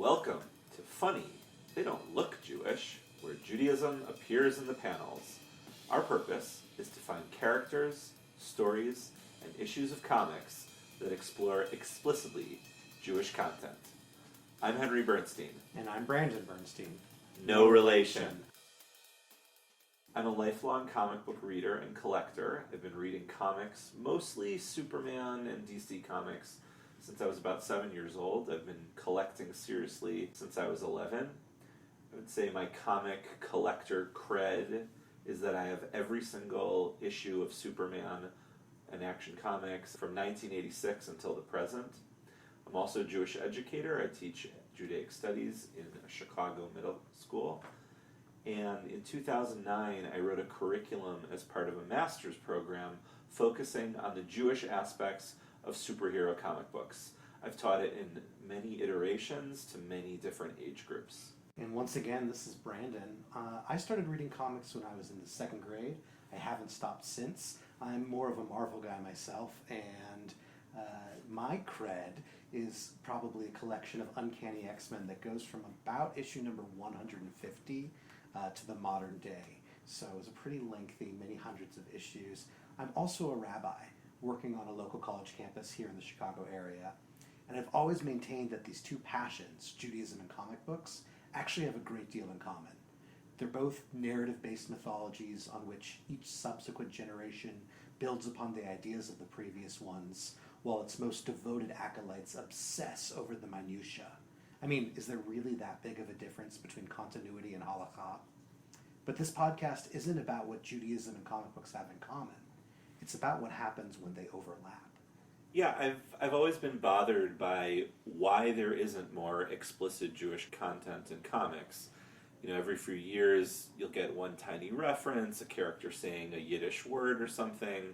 Welcome to Funny, They Don't Look Jewish, where Judaism appears in the panels. Our purpose is to find characters, stories, and issues of comics that explore explicitly Jewish content. I'm Henry Bernstein. And I'm Brandon Bernstein. No relation. I'm a lifelong comic book reader and collector. I've been reading comics, mostly Superman and DC comics, since I was about 7 years old. I've been collecting seriously since I was 11. I would say my comic collector cred is that I have every single issue of Superman and Action Comics from 1986 until the present. I'm also a Jewish educator. I teach Judaic studies in a Chicago middle school. And in 2009, I wrote a curriculum as part of a master's program focusing on the Jewish aspects of superhero comic books. I've taught it in many iterations to many different age groups. And once again, this is Brandon. I started reading comics when I was in the second grade. I haven't stopped since. I'm more of a Marvel guy myself, and my cred is probably a collection of Uncanny X-Men that goes from about issue number 150 to the modern day. So it was a pretty lengthy, many hundreds of issues. I'm also a rabbi working on a local college campus here in the Chicago area. And I've always maintained that these two passions, Judaism and comic books, actually have a great deal in common. They're both narrative-based mythologies on which each subsequent generation builds upon the ideas of the previous ones, while its most devoted acolytes obsess over the minutiae. I mean, is there really that big of a difference between continuity and halakha? But this podcast isn't about what Judaism and comic books have in common. It's about what happens when they overlap. Yeah, I've always been bothered by why there isn't more explicit Jewish content in comics. You know, every few years you'll get one tiny reference, a character saying a Yiddish word or something.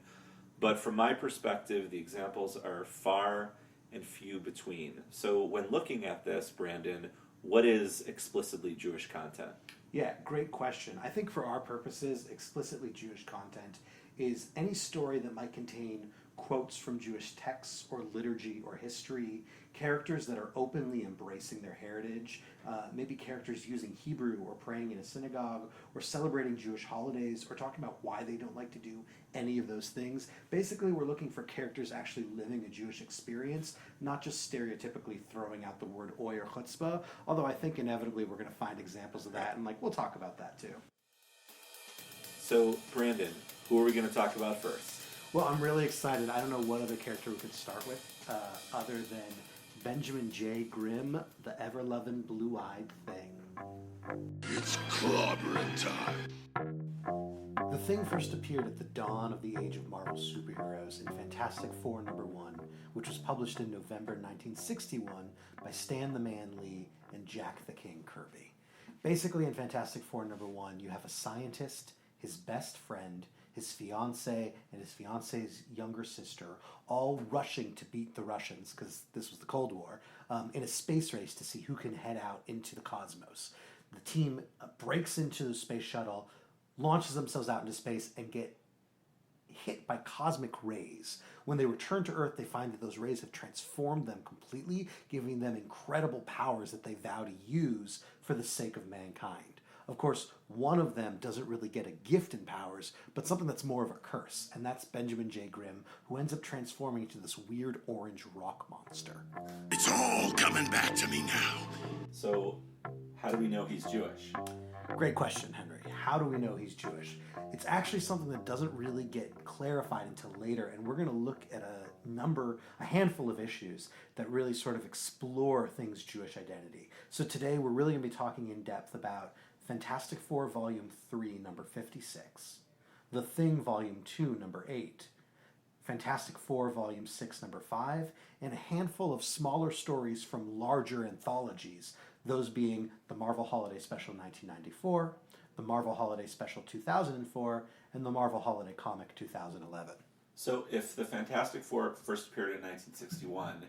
But from my perspective, the examples are far and few between. So when looking at this, Brandon, what is explicitly Jewish content? Yeah, great question. I think for our purposes, explicitly Jewish content is any story that might contain quotes from Jewish texts or liturgy or history, characters that are openly embracing their heritage, maybe characters using Hebrew or praying in a synagogue or celebrating Jewish holidays or talking about why they don't like to do any of those things. Basically, we're looking for characters actually living a Jewish experience, not just stereotypically throwing out the word oy or chutzpah, although I think inevitably we're going to find examples of that, and we'll talk about that too. So, Brandon, who are we going to talk about first? Well, I'm really excited. I don't know what other character we could start with other than Benjamin J. Grimm, the ever-loving blue-eyed thing. It's clobbering time. The Thing first appeared at the dawn of the age of Marvel superheroes in Fantastic Four #1, which was published in November 1961 by Stan the Man Lee and Jack the King Kirby. Basically, in Fantastic Four #1, you have a scientist, his best friend, his fiancée, and his fiancée's younger sister, all rushing to beat the Russians, because this was the Cold War, in a space race to see who can head out into the cosmos. The team breaks into the space shuttle, launches themselves out into space, and get hit by cosmic rays. When they return to Earth, they find that those rays have transformed them completely, giving them incredible powers that they vow to use for the sake of mankind. Of course, one of them doesn't really get a gift in powers, but something that's more of a curse, and that's Benjamin J. Grimm, who ends up transforming into this weird orange rock monster. It's all coming back to me now. So, how do we know he's Jewish? Great question, Henry. How do we know he's Jewish? It's actually something that doesn't really get clarified until later, and we're going to look at a handful of issues that really sort of explore things Jewish identity. So today we're really going to be talking in depth about Fantastic Four Volume 3, number 56, The Thing Volume 2, number 8, Fantastic Four Volume 6, number 5, and a handful of smaller stories from larger anthologies, those being the Marvel Holiday Special 1994, the Marvel Holiday Special 2004, and the Marvel Holiday Comic 2011. So if the Fantastic Four first appeared in 1961,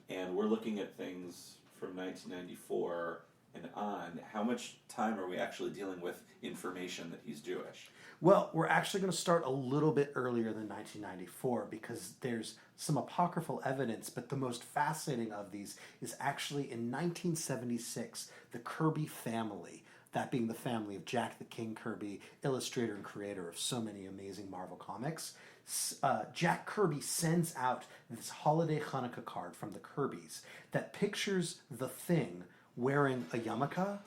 and we're looking at things from 1994, and on, how much time are we actually dealing with information that he's Jewish? Well, we're actually going to start a little bit earlier than 1994 because there's some apocryphal evidence, but the most fascinating of these is actually in 1976, the Kirby family, that being the family of Jack the King Kirby, illustrator and creator of so many amazing Marvel comics. Jack Kirby sends out this holiday Hanukkah card from the Kirbys that pictures the Thing wearing a yarmulke,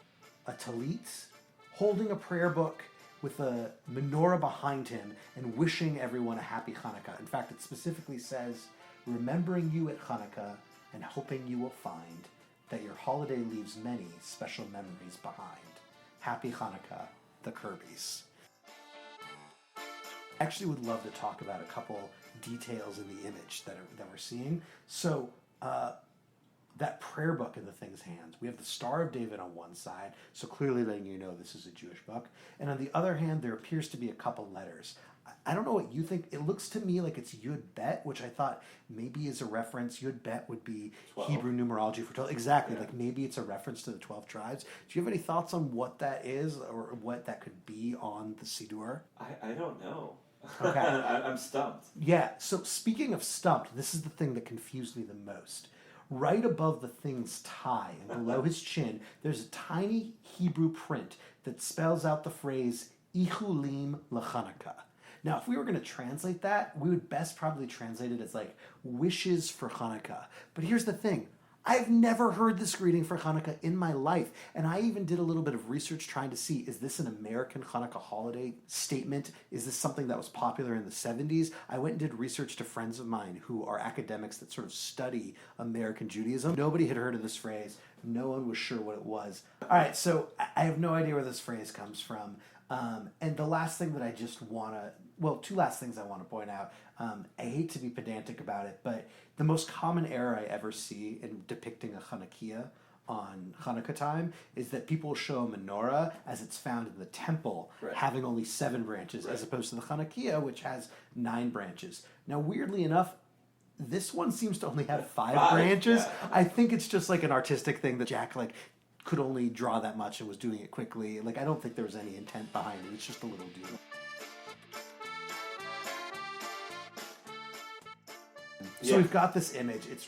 a talit, holding a prayer book, with a menorah behind him and wishing everyone a happy Hanukkah. In fact, it specifically says, remembering you at Hanukkah and hoping you will find that your holiday leaves many special memories behind. Happy Hanukkah, the Kirbys. I actually would love to talk about a couple details in the image that we're seeing. So, that prayer book in the Thing's hands. We have the Star of David on one side, so clearly letting you know this is a Jewish book. And on the other hand, there appears to be a couple letters. I don't know what you think. It looks to me like it's Yud Bet, which I thought maybe is a reference. Yud Bet would be 12. Hebrew numerology for 12. Exactly. Yeah. Like maybe it's a reference to the 12 tribes. Do you have any thoughts on what that is or what that could be on the Siddur? I don't know. Okay. I'm stumped. Yeah. So speaking of stumped, this is the thing that confused me the most. Right above the Thing's tie and below his chin, there's a tiny Hebrew print that spells out the phrase Ichulim LaChanukkah. Now, if we were going to translate that, we would best probably translate it as like wishes for Hanukkah. But here's the thing. I've never heard this greeting for Hanukkah in my life. And I even did a little bit of research trying to see, is this an American Hanukkah holiday statement? Is this something that was popular in the 70s? I went and did research to friends of mine who are academics that sort of study American Judaism. Nobody had heard of this phrase. No one was sure what it was. All right, so I have no idea where this phrase comes from. And the last thing that I just want to, well, two last things I want to point out. I hate to be pedantic about it, but the most common error I ever see in depicting a Chanukiah on Hanukkah time is that people show a menorah as it's found in the temple, right, having only 7 branches, right, as opposed to the Chanukiah, which has 9 branches. Now, weirdly enough, this one seems to only have 5 branches. Yeah. I think it's just like an artistic thing that Jack could only draw that much and was doing it quickly. I don't think there was any intent behind it. It's just a little doodle. So we've got this image. It's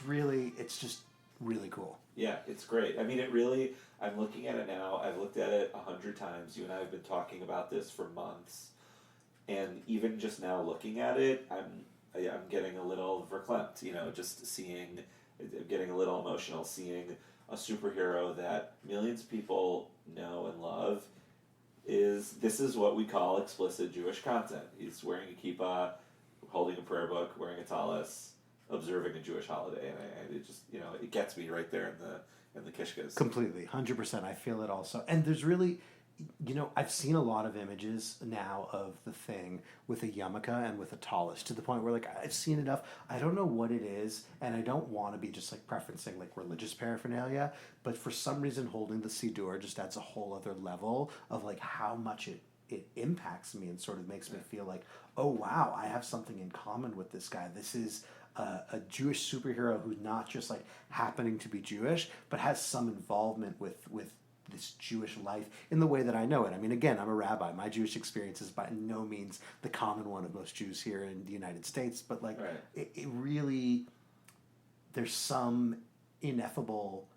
just really cool. Yeah, it's great. I mean, I'm looking at it now. I've looked at it 100 times. You and I have been talking about this for months. And even just now looking at it, I'm getting a little verklempt, just seeing, getting a little emotional, seeing a superhero that millions of people know and love. This is what we call explicit Jewish content. He's wearing a kippah, holding a prayer book, wearing a talis, observing a Jewish holiday, and it just it gets me right there in the kishkas. Completely, 100%. I feel it also, and there's really, I've seen a lot of images now of the Thing with a yarmulke and with a talis to the point where I've seen enough. I don't know what it is, and I don't want to be just preferencing religious paraphernalia, but for some reason holding the Siddur just adds a whole other level of how much it impacts me and sort of makes me feel oh wow, I have something in common with this guy. This is a Jewish superhero who's not just happening to be Jewish, but has some involvement with this Jewish life in the way that I know it. I mean, again, I'm a rabbi. My Jewish experience is by no means the common one of most Jews here in the United States, but right, it really, there's some ineffable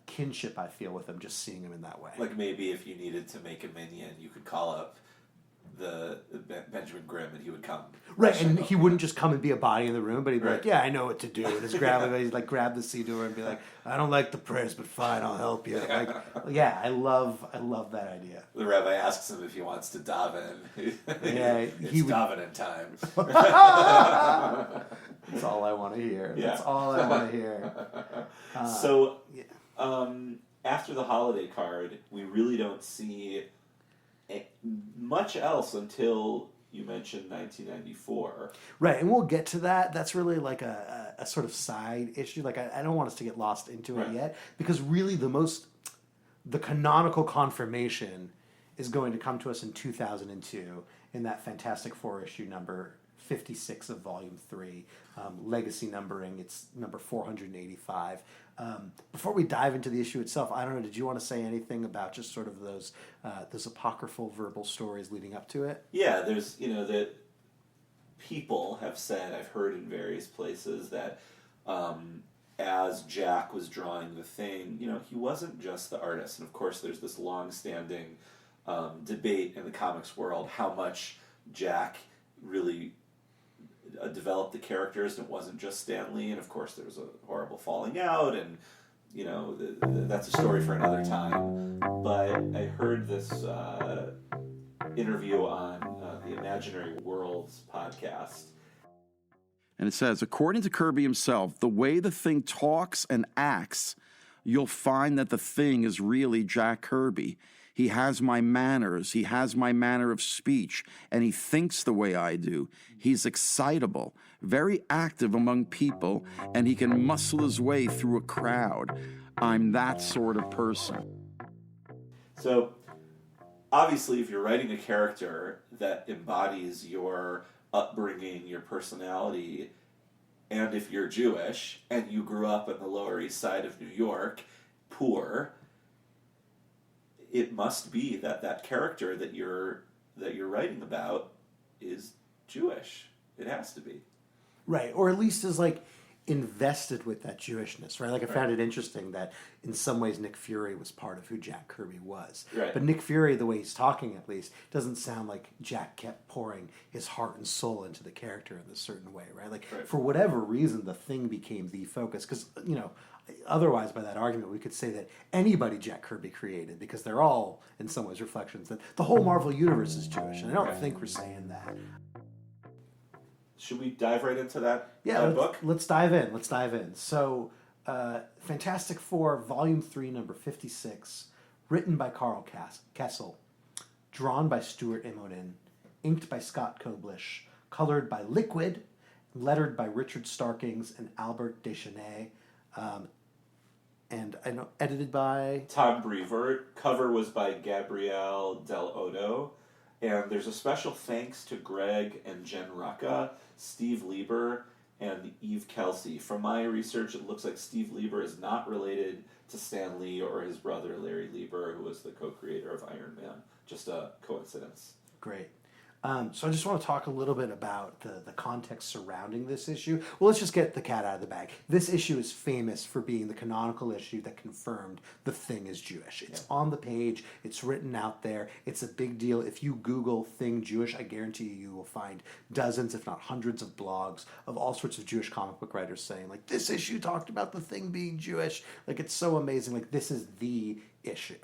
kinship I feel with him just seeing him in that way. Maybe if you needed to make a minion, you could call up the Benjamin Grimm and he would come. Right, and he wouldn't just come and be a body in the room, but he'd be yeah, I know what to do. And just grab the Siddur and be I don't like the prayers, but fine, I'll help you. Yeah, I love that idea. The rabbi asks him if he wants to daven. Yeah, it's davening time. That's all I want to hear. Yeah. That's all I want to hear. After the holiday card, we really don't see much else until you mentioned 1994. Right, and we'll get to that. That's really a sort of side issue. I don't want us to get lost into it yet, because really the canonical confirmation is going to come to us in 2002 in that Fantastic Four issue number 56 of Volume 3, legacy numbering. It's number 485. Before we dive into the issue itself, I don't know, did you want to say anything about just sort of those apocryphal verbal stories leading up to it? Yeah, there's, that people have said, I've heard in various places, that as Jack was drawing the thing, he wasn't just the artist. And of course, there's this long-standing debate in the comics world how much Jack really developed the characters, and it wasn't just Stan Lee. And of course, there was a horrible falling out, and that's a story for another time. But I heard this interview on the Imaginary Worlds podcast. And it says, according to Kirby himself, the way the thing talks and acts, you'll find that the thing is really Jack Kirby. He has my manners, he has my manner of speech, and he thinks the way I do. He's excitable, very active among people, and he can muscle his way through a crowd. I'm that sort of person. So, obviously, if you're writing a character that embodies your upbringing, your personality, and if you're Jewish, and you grew up on the Lower East Side of New York, poor, it must be that character that you're writing about is Jewish. It has to be. Right, or at least is invested with that Jewishness, right? I found it interesting that in some ways Nick Fury was part of who Jack Kirby was. Right. But Nick Fury, the way he's talking at least, doesn't sound like Jack kept pouring his heart and soul into the character in a certain way, right? For whatever reason, the thing became the focus. Because, otherwise by that argument, we could say that anybody Jack Kirby created, because they're all, in some ways, reflections that the whole Marvel Universe is Jewish. And I don't think we're saying that. Should we dive right into that book? book? Let's dive in. So, Fantastic Four, Volume 3, number 56, written by Karl Kesel, drawn by Stuart Immonen, inked by Scott Koblish, colored by Liquid, lettered by Richard Starkings and Albert Deschesne, and I know edited by Tom Brevoort. Cover was by Gabriele Dell'Otto. And there's a special thanks to Greg and Jen Rucka, Steve Leiber, and Eve Celsi. From my research, it looks like Steve Leiber is not related to Stan Lee or his brother Larry Leiber, who was the co-creator of Iron Man. Just a coincidence. Great. So I just want to talk a little bit about the context surrounding this issue. Well, let's just get the cat out of the bag. This issue is famous for being the canonical issue that confirmed the thing is Jewish. It's on the page. It's written out there. It's a big deal. If you Google thing Jewish, I guarantee you will find dozens, if not hundreds, of blogs of all sorts of Jewish comic book writers saying, this issue talked about the thing being Jewish. It's so amazing. This is the issue.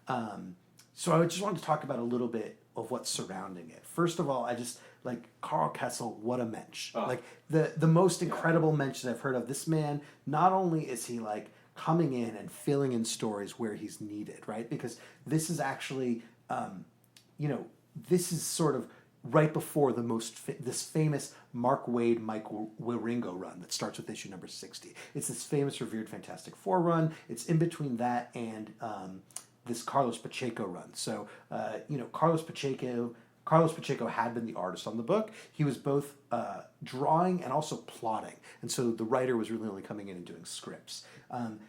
So I just wanted to talk about a little bit of what's surrounding it. First of all, I just Karl Kesel, what a mensch. The most incredible mensch that I've heard of. This man, not only is he coming in and filling in stories where he's needed, right? Because this is actually, this is sort of right before this famous Mark Waid, Mike Wieringo run that starts with issue number 60. It's this famous revered Fantastic Four run. It's in between that and this Carlos Pacheco run. So, Carlos Pacheco had been the artist on the book. He was both drawing and also plotting. And so the writer was really only coming in and doing scripts.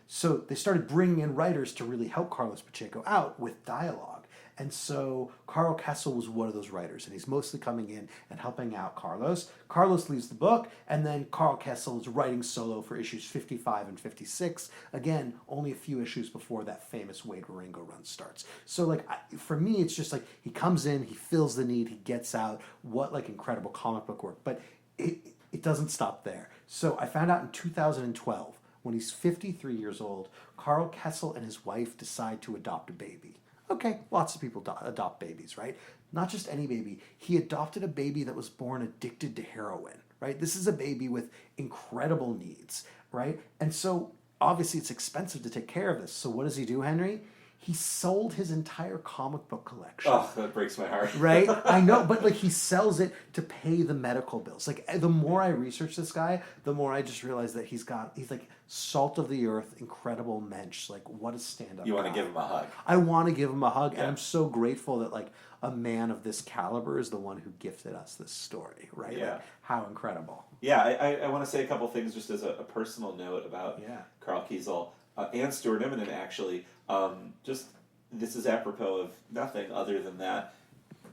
So they started bringing in writers to really help Carlos Pacheco out with dialogue. And so Karl Kesel was one of those writers, and he's mostly coming in and helping out Carlos. Carlos leaves the book, and then Karl Kesel is writing solo for issues 55 and 56. Again, only a few issues before that famous Waid Wieringo run starts. So, for me, it's just he comes in, he fills the need, he gets out. What, incredible comic book work. But it doesn't stop there. So I found out in 2012, when he's 53 years old, Karl Kesel and his wife decide to adopt a baby. Okay, lots of people adopt babies, right? Not just any baby. He adopted a baby that was born addicted to heroin, right? This is a baby with incredible needs, right? And so, obviously, it's expensive to take care of this. So what does he do, Henry? he sold his entire comic book collection. Oh, that breaks my heart. Right? I know, but like he sells it to pay the medical bills. Like the more I research this guy, the more I just realize that he's like salt of the earth, incredible mensch. Like what a stand-up You want to guy. give him a hug. I want to give him a hug, Yeah. and I'm so grateful that like a man of this caliber is the one who gifted us this story, right? Yeah. Like, how incredible. Yeah, I want to say a couple things just as a personal note about Yeah. Karl Kesel and Stuart Immonen, actually. Just this is apropos of nothing other than that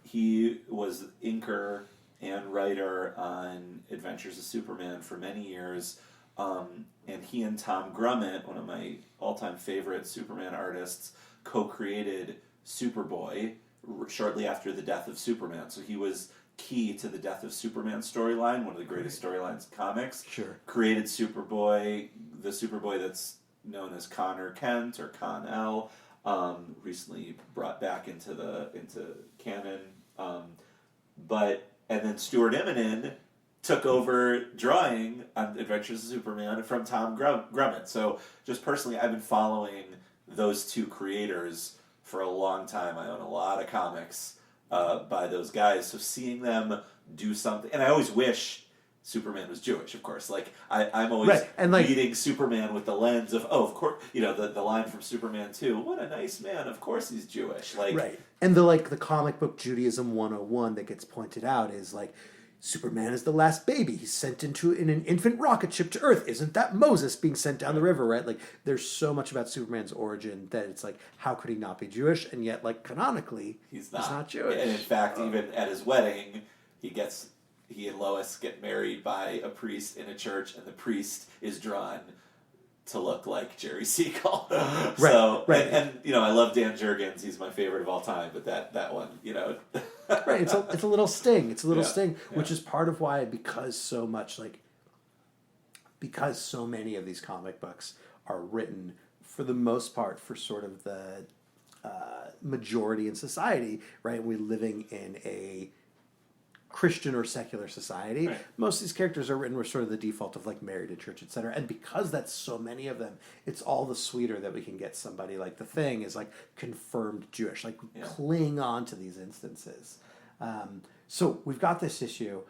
he was inker and writer on Adventures of Superman for many years, and he and Tom Grummett, one of my all-time favorite Superman artists, co-created Superboy shortly after the death of Superman. So he was key to the death of Superman storyline, one of the greatest storylines in comics. Sure. Created Superboy, the Superboy that's known as Connor Kent or Con-El, recently brought back into canon. And then Stuart Immonen took over drawing on Adventures of Superman from Tom Grummett. So just personally, I've been following those two creators for a long time. I own a lot of comics by those guys. So seeing them do something, and I always wish Superman was Jewish, of course. Like I'm always Right, and like reading Superman with the lens of, oh, of course, you know, the line from Superman 2, what a nice man, of course he's Jewish. Like, right. And the comic book Judaism 101 that gets pointed out is like Superman is the last baby. He's sent in an infant rocket ship to Earth. Isn't that Moses being sent down the river, right? Like there's so much about Superman's origin that it's like, how could he not be Jewish? And yet, like canonically, he's not Jewish. And in fact, even at his wedding, he and Lois get married by a priest in a church, and the priest is drawn to look like Jerry Siegel. Right, So, right. And you know, I love Dan Jurgens. He's my favorite of all time, but that one, you know. Right, it's a little sting. It's a little Yeah, sting, yeah. which is part of why, because so many of these comic books are written for the most part for sort of the majority in society, right? We're living in a Christian or secular society. Right. Most of these characters are written with sort of the default of like married to church, etc. And because that's so many of them, it's all the sweeter that we can get somebody like the Thing is like confirmed Jewish, like cling on to these instances. So we've got this issue.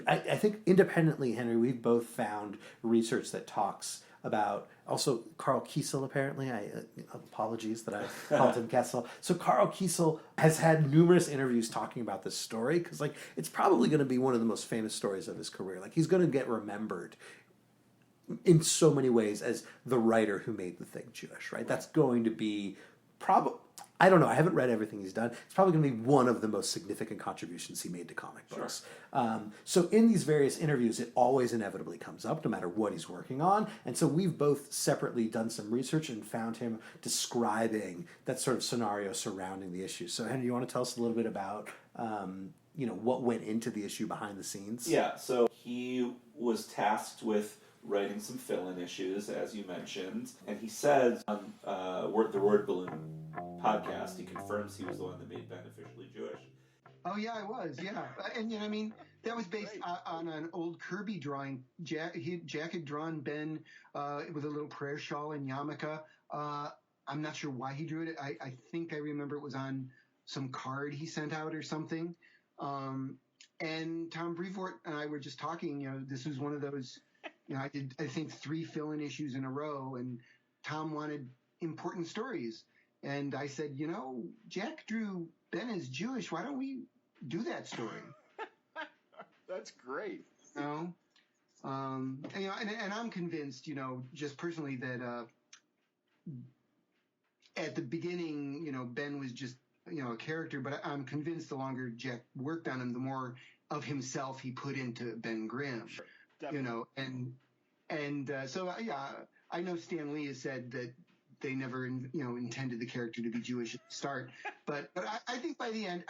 I think independently, Henry, we've both found research that talks about also Karl Kesel, apparently. Apologies that I called him Kesel. So Karl Kesel has had numerous interviews talking about this story because like it's probably going to be one of the most famous stories of his career. Like he's going to get remembered in so many ways as the writer who made the Thing Jewish, right? That's going to be probably, I don't know, I haven't read everything he's done. It's probably going to be one of the most significant contributions he made to comic books. So in these various interviews, it always inevitably comes up, no matter what he's working on. And so we've both separately done some research and found him describing that sort of scenario surrounding the issue. So Henry, you want to tell us a little bit about what went into the issue behind the scenes? Yeah, so he was tasked with writing some fill-in issues, as you mentioned, and he said on the Word Balloon podcast, he confirms he was the one that made Ben officially Jewish. Oh yeah, I was. Yeah, and I mean that was based on an old Kirby drawing. Jack had drawn Ben with a little prayer shawl and yarmulke. I'm not sure why he drew it. I think I remember it was on some card he sent out or something. And Tom Brevoort and I were just talking. This was one of those. I did, I think, 3 fill-in issues in a row, and Tom wanted important stories. And I said, Jack drew Ben as Jewish. Why don't we do that story? That's great. And I'm convinced, just personally that at the beginning, Ben was just, a character. But I'm convinced the longer Jack worked on him, the more of himself he put into Ben Grimm. Sure. So I know Stan Lee has said that they never, intended the character to be Jewish at the start, but I think by the end,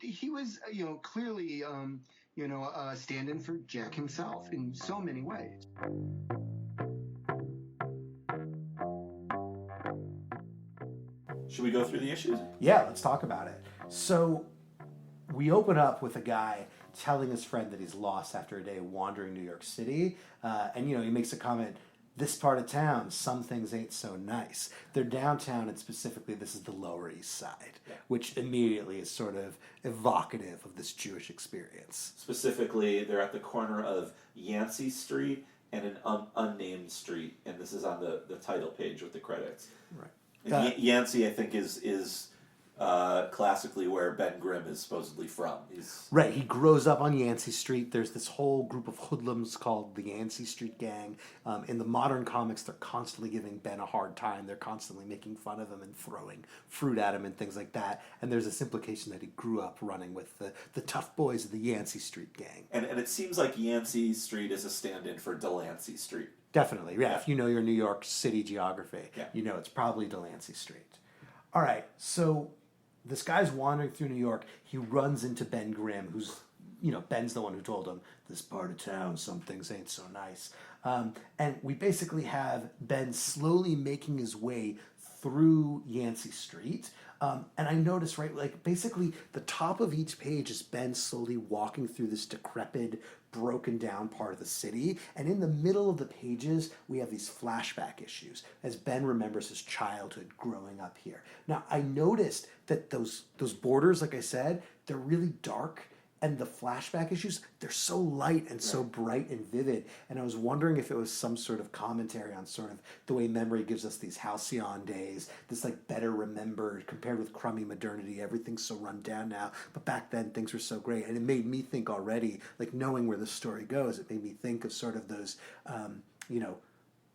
he was, clearly, a stand-in for Jack himself in so many ways. Should we go through the issues? Yeah, let's talk about it. So we open up with a guy telling his friend that he's lost after a day wandering New York City. And he makes a comment, this part of town, some things ain't so nice. They're downtown, and specifically this is the Lower East Side, which immediately is sort of evocative of this Jewish experience. Specifically, they're at the corner of Yancy Street and an unnamed street, and this is on the title page with the credits. Right. And Yancy, I think, is classically where Ben Grimm is supposedly from. Right, he grows up on Yancy Street. There's this whole group of hoodlums called the Yancy Street Gang. In the modern comics, they're constantly giving Ben a hard time. They're constantly making fun of him and throwing fruit at him and things like that. And there's this implication that he grew up running with the tough boys of the Yancy Street Gang. And it seems like Yancy Street is a stand-in for Delancey Street. Definitely, yeah. If you know your New York City geography, you know it's probably Delancey Street. All right, so this guy's wandering through New York. He runs into Ben Grimm, who's, Ben's the one who told him, this part of town, some things ain't so nice. And we basically have Ben slowly making his way through Yancy Street. And I noticed, right, like basically the top of each page is Ben slowly walking through this decrepit, broken down part of the city. And in the middle of the pages, we have these flashback issues as Ben remembers his childhood growing up here. Now, I noticed that those borders, like I said, they're really dark. And the flashback issues, they're so light and so bright and vivid. And I was wondering if it was some sort of commentary on sort of the way memory gives us these halcyon days, this like better remembered compared with crummy modernity. Everything's so run down now. But back then, things were so great. And it made me think already, like knowing where the story goes, it made me think of sort of those,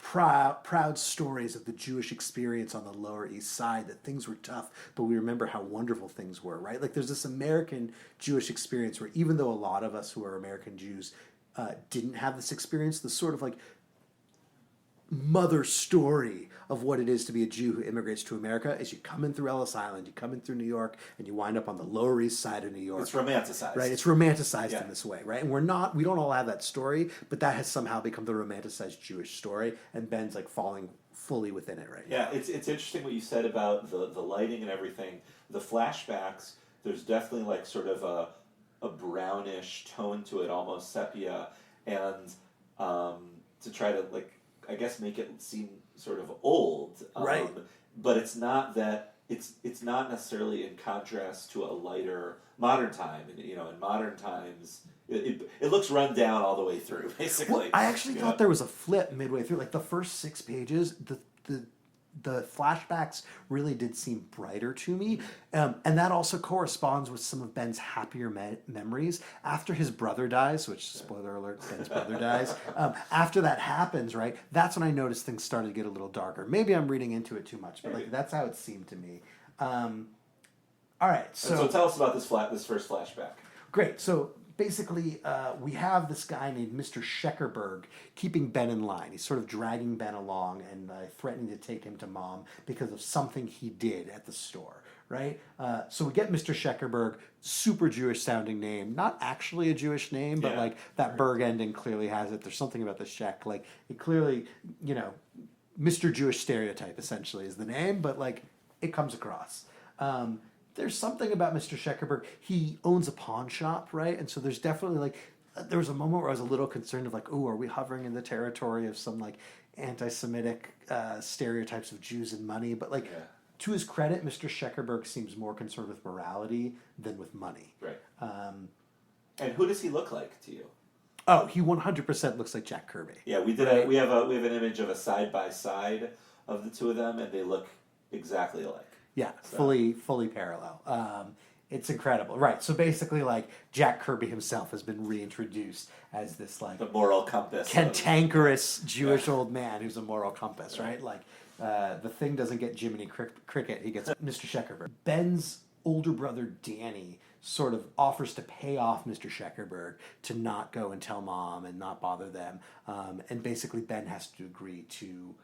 proud stories of the Jewish experience on the Lower East Side, that things were tough, but we remember how wonderful things were, right? Like there's this American Jewish experience where even though a lot of us who are American Jews didn't have this experience, the sort of like mother story of what it is to be a Jew who immigrates to America is you come in through Ellis Island, you come in through New York, and you wind up on the Lower East Side of New York. It's romanticized. Right, it's romanticized in this way, right? And we don't all have that story, but that has somehow become the romanticized Jewish story, and Ben's like falling fully within it right now. Yeah, it's interesting what you said about the lighting and everything. The flashbacks, there's definitely like sort of a brownish tone to it, almost sepia, and to try to like, I guess, make it seem sort of old, right? But it's not that it's not necessarily in contrast to a lighter modern time. And in modern times, it looks run down all the way through, basically. Well, I actually thought there was a flip midway through. Like the first 6 pages, the flashbacks really did seem brighter to me. And that also corresponds with some of Ben's happier memories. After his brother dies, which, spoiler alert, Ben's brother dies, after that happens, right, that's when I noticed things started to get a little darker. Maybe I'm reading into it too much, but like that's how it seemed to me. All right, so tell us about this first flashback. Great, so basically, we have this guy named Mr. Scheckerberg keeping Ben in line. He's sort of dragging Ben along and threatening to take him to Mom because of something he did at the store, right? So we get Mr. Scheckerberg, super Jewish-sounding name. Not actually a Jewish name, but like that Berg ending clearly has it. There's something about the Scheck. Like, it clearly, Mr. Jewish stereotype, essentially, is the name, but like, it comes across. There's something about Mr. Scheckerberg. He owns a pawn shop, right? And so there's definitely like, there was a moment where I was a little concerned of like, oh, are we hovering in the territory of some like anti-Semitic stereotypes of Jews and money? But like, to his credit, Mr. Scheckerberg seems more concerned with morality than with money. Right. And who does he look like to you? Oh, he 100% looks like Jack Kirby. Yeah, we did. We have an image of a side by side of the two of them, and they look exactly alike. Yeah, fully parallel. It's incredible. Right, so basically, like, Jack Kirby himself has been reintroduced as this, like, the moral compass. Cantankerous Jewish old man who's a moral compass, right? Like, the Thing doesn't get Jiminy Cricket, he gets Mr. Scheckerberg. Ben's older brother, Danny, sort of offers to pay off Mr. Scheckerberg to not go and tell Mom and not bother them. And basically, Ben has to agree to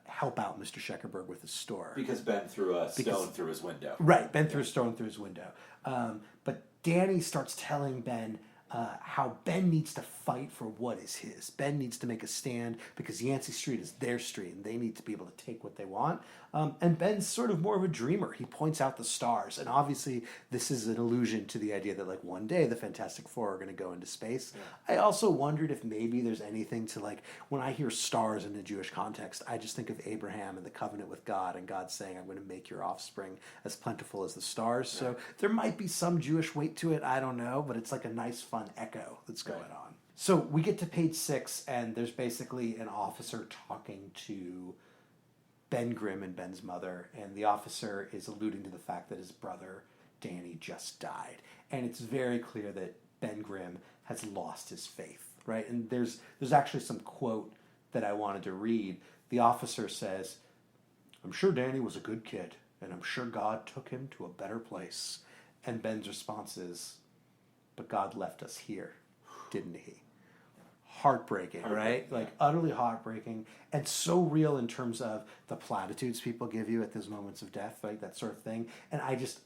help out Mr. Scheckerberg with his store. Because Ben threw a stone through his window. Right, Ben threw a stone through his window. But Danny starts telling Ben how Ben needs to fight for what is his. Ben needs to make a stand because Yancy Street is their street and they need to be able to take what they want. And Ben's sort of more of a dreamer. He points out the stars. And obviously this is an allusion to the idea that like one day the Fantastic Four are going to go into space. Yeah. I also wondered if maybe there's anything to like, when I hear stars in a Jewish context, I just think of Abraham and the covenant with God and God saying, I'm going to make your offspring as plentiful as the stars. Yeah. So there might be some Jewish weight to it. I don't know, but it's like a nice fun echo that's going on. So we get to page 6, and there's basically an officer talking to Ben Grimm and Ben's mother, and the officer is alluding to the fact that his brother Danny just died. And it's very clear that Ben Grimm has lost his faith, right? And there's actually some quote that I wanted to read. The officer says, I'm sure Danny was a good kid, and I'm sure God took him to a better place. And Ben's response is, but God left us here, didn't he? Heartbreaking, right? Like utterly heartbreaking and so real in terms of the platitudes people give you at those moments of death, like that sort of thing. And I just,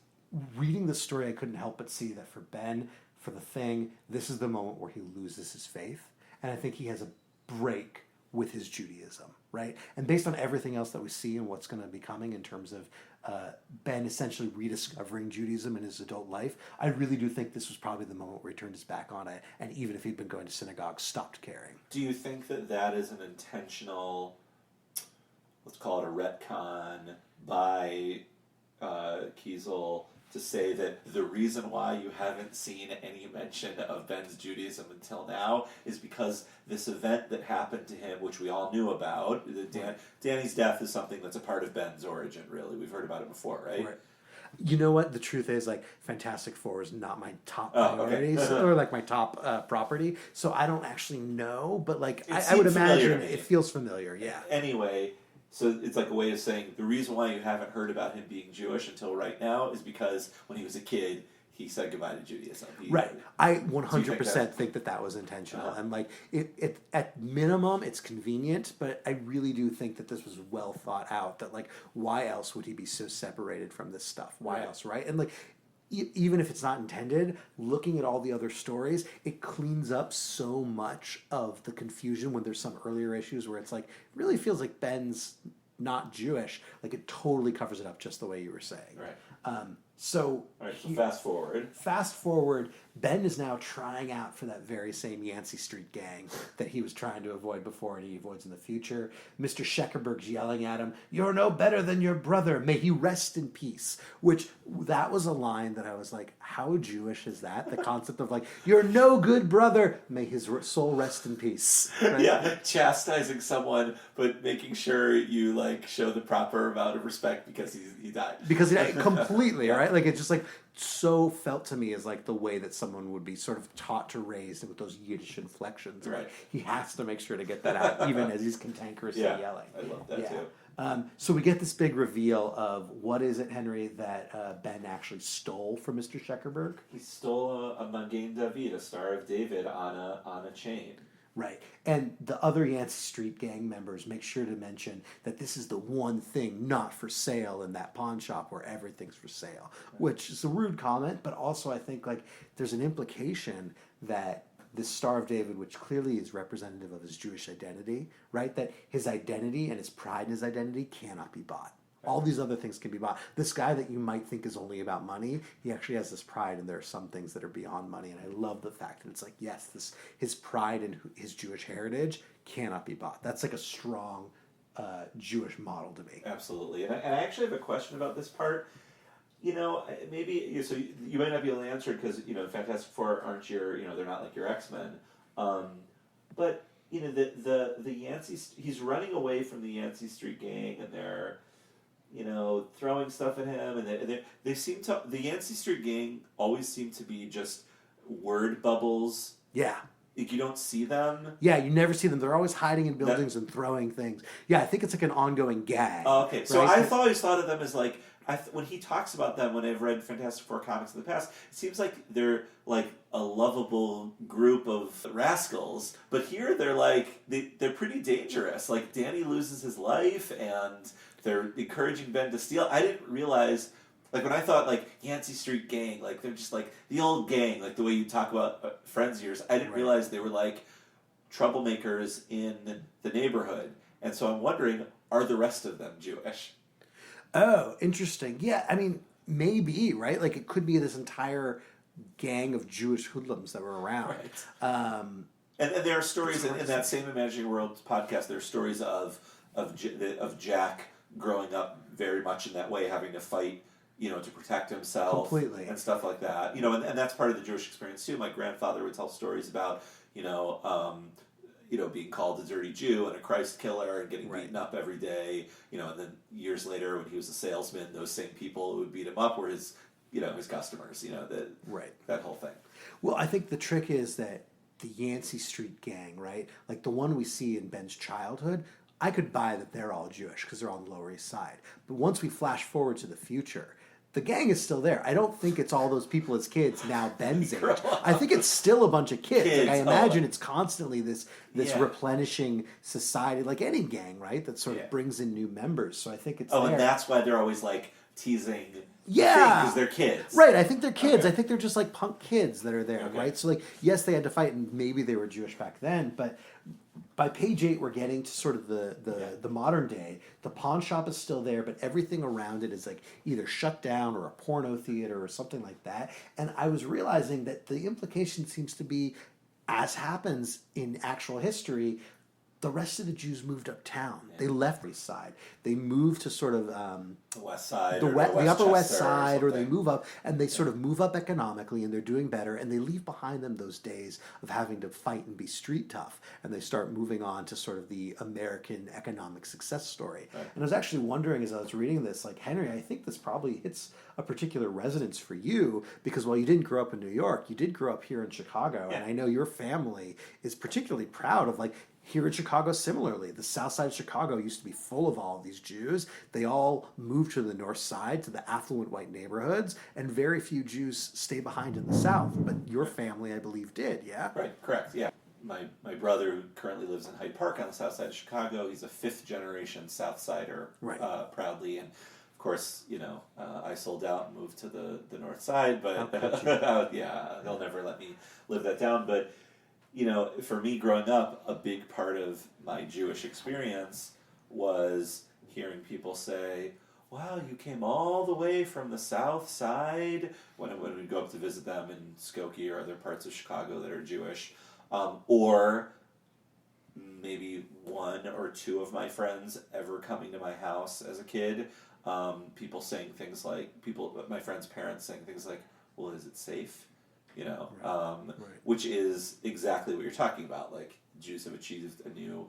reading the story, I couldn't help but see that for Ben, for the Thing, this is the moment where he loses his faith. And I think he has a break with his Judaism, right? And based on everything else that we see and what's going to be coming in terms of Ben essentially rediscovering Judaism in his adult life, I really do think this was probably the moment where he turned his back on it, and even if he'd been going to synagogue, stopped caring. Do you think that that is an intentional, let's call it a retcon by Kesel, to say that the reason why you haven't seen any mention of Ben's Judaism until now is because this event that happened to him, which we all knew about, Danny's death is something that's a part of Ben's origin, really. We've heard about it before, right? You know what? The truth is, like, Fantastic Four is not my top priority, or like my top property, so I don't actually know, but like, I would imagine it feels familiar, yeah. Anyway, so it's like a way of saying the reason why you haven't heard about him being Jewish until right now is because when he was a kid, he said goodbye to Judaism. Right. I 100% think that was intentional. And like, it at minimum, it's convenient, but I really do think that this was well thought out, that like, why else would he be so separated from this stuff? Why else, right? And like, even if it's not intended, looking at all the other stories, it cleans up so much of the confusion when there's some earlier issues where it's like, really feels like Ben's not Jewish. Like, it totally covers it up just the way you were saying. Right. So fast forward. Fast forward, Ben is now trying out for that very same Yancy Street gang that he was trying to avoid before and he avoids in the future. Mr. Scheckerberg's yelling at him, "You're no better than your brother. May he rest in peace." Which, that was a line that I was like, how Jewish is that? The concept of like, you're no good brother. May his soul rest in peace. Right? Yeah, chastising someone, but making sure you like show the proper amount of respect because he died. Because he died completely, right? Like, it's just like so felt to me as like the way that someone would be sort of taught to raise with those Yiddish inflections. Right. He has to make sure to get that out even as he's cantankerously yelling. I love that too. So we get this big reveal of what is it, Henry, that Ben actually stole from Mr. Scheckerberg? He stole a Magen David, a Star of David, on a chain. Right. And the other Yancy Street gang members make sure to mention that this is the one thing not for sale in that pawn shop where everything's for sale, which is a rude comment, but also I think like there's an implication that this Star of David, which clearly is representative of his Jewish identity, right? That his identity and his pride in his identity cannot be bought. All these other things can be bought. This guy that you might think is only about money, he actually has this pride, and there are some things that are beyond money. And I love the fact that it's like, yes, his pride and his Jewish heritage cannot be bought. That's like a strong Jewish model to me. Absolutely. And I actually have a question about this part. You know, maybe so you might not be able to answer it because Fantastic Four aren't they're not like your X-Men. But the Yancy, he's running away from the Yancy Street gang, and they're throwing stuff at him, and they seem to, the Yancy Street gang always seem to be just word bubbles. Yeah. Like, you don't see them. Yeah, you never see them. They're always hiding in buildings and throwing things. Yeah, I think it's like an ongoing gag. Oh, okay. So right? I always thought of them as like, when he talks about them, when I've read Fantastic Four comics in the past, it seems like they're like a lovable group of rascals. But here they're like, they're pretty dangerous. Like, Danny loses his life, and they're encouraging Ben to steal. I didn't realize Like when I thought like Yancy Street gang, like they're just like the old gang, like the way you talk about friends of yours. I didn't realize they were like troublemakers in the neighborhood. And so I'm wondering, are the rest of them Jewish? Oh, interesting. Yeah, I mean, maybe, right? Like it could be this entire gang of Jewish hoodlums that were around. Right. And there are stories in that same Imagining Worlds podcast. There are stories of Jack growing up very much in that way, having to fight, to protect himself, completely, and stuff like that. And that's part of the Jewish experience too. My grandfather would tell stories about, being called a dirty Jew and a Christ killer and getting beaten up every day. And then years later, when he was a salesman, those same people who would beat him up were his customers. That whole thing. Well, I think the trick is that the Yancy Street gang, right? Like the one we see in Ben's childhood, I could buy that they're all Jewish because they're on the Lower East Side. But once we flash forward to the future, the gang is still there. I don't think it's all those people as kids now Ben's age. I think it's still a bunch of kids. Like I imagine it's constantly this replenishing society, like any gang, right? That sort of brings in new members. So I think it's there. And that's why they're always like teasing. Yeah, because they're kids. Right, I think they're kids. I think they're just like punk kids that are there, right? So like, yes, they had to fight, and maybe they were Jewish back then, but by page 8, we're getting to sort of the modern day. The pawn shop is still there, but everything around it is like either shut down or a porno theater or something like that. And I was realizing that the implication seems to be, as happens in actual history, the rest of the Jews moved uptown. Yeah. They left the East Side. They moved to sort of the West Side, the Upper West Side, or they move up, and they sort of move up economically, and they're doing better, and they leave behind them those days of having to fight and be street tough, and they start moving on to sort of the American economic success story. Right. And I was actually wondering as I was reading this, like, Henry, I think this probably hits a particular resonance for you, because while you didn't grow up in New York, you did grow up here in Chicago, and I know your family is particularly proud of, like, here in Chicago, similarly, the south side of Chicago used to be full of all of these Jews. They all moved to the north side, to the affluent white neighborhoods, and very few Jews stay behind in the south. But your family, I believe, did, yeah? Right, correct, yeah. My brother who currently lives in Hyde Park on the south side of Chicago. He's a fifth-generation South Sider, proudly. And, of course, I sold out and moved to the north side. But, they'll never let me live that down. But, for me growing up, a big part of my Jewish experience was hearing people say, wow, you came all the way from the south side, when we'd go up to visit them in Skokie or other parts of Chicago that are Jewish, or maybe one or two of my friends ever coming to my house as a kid, people saying things like, my friends' parents saying things like, well, is it safe? Which is exactly what you're talking about. Like, Jews have achieved a new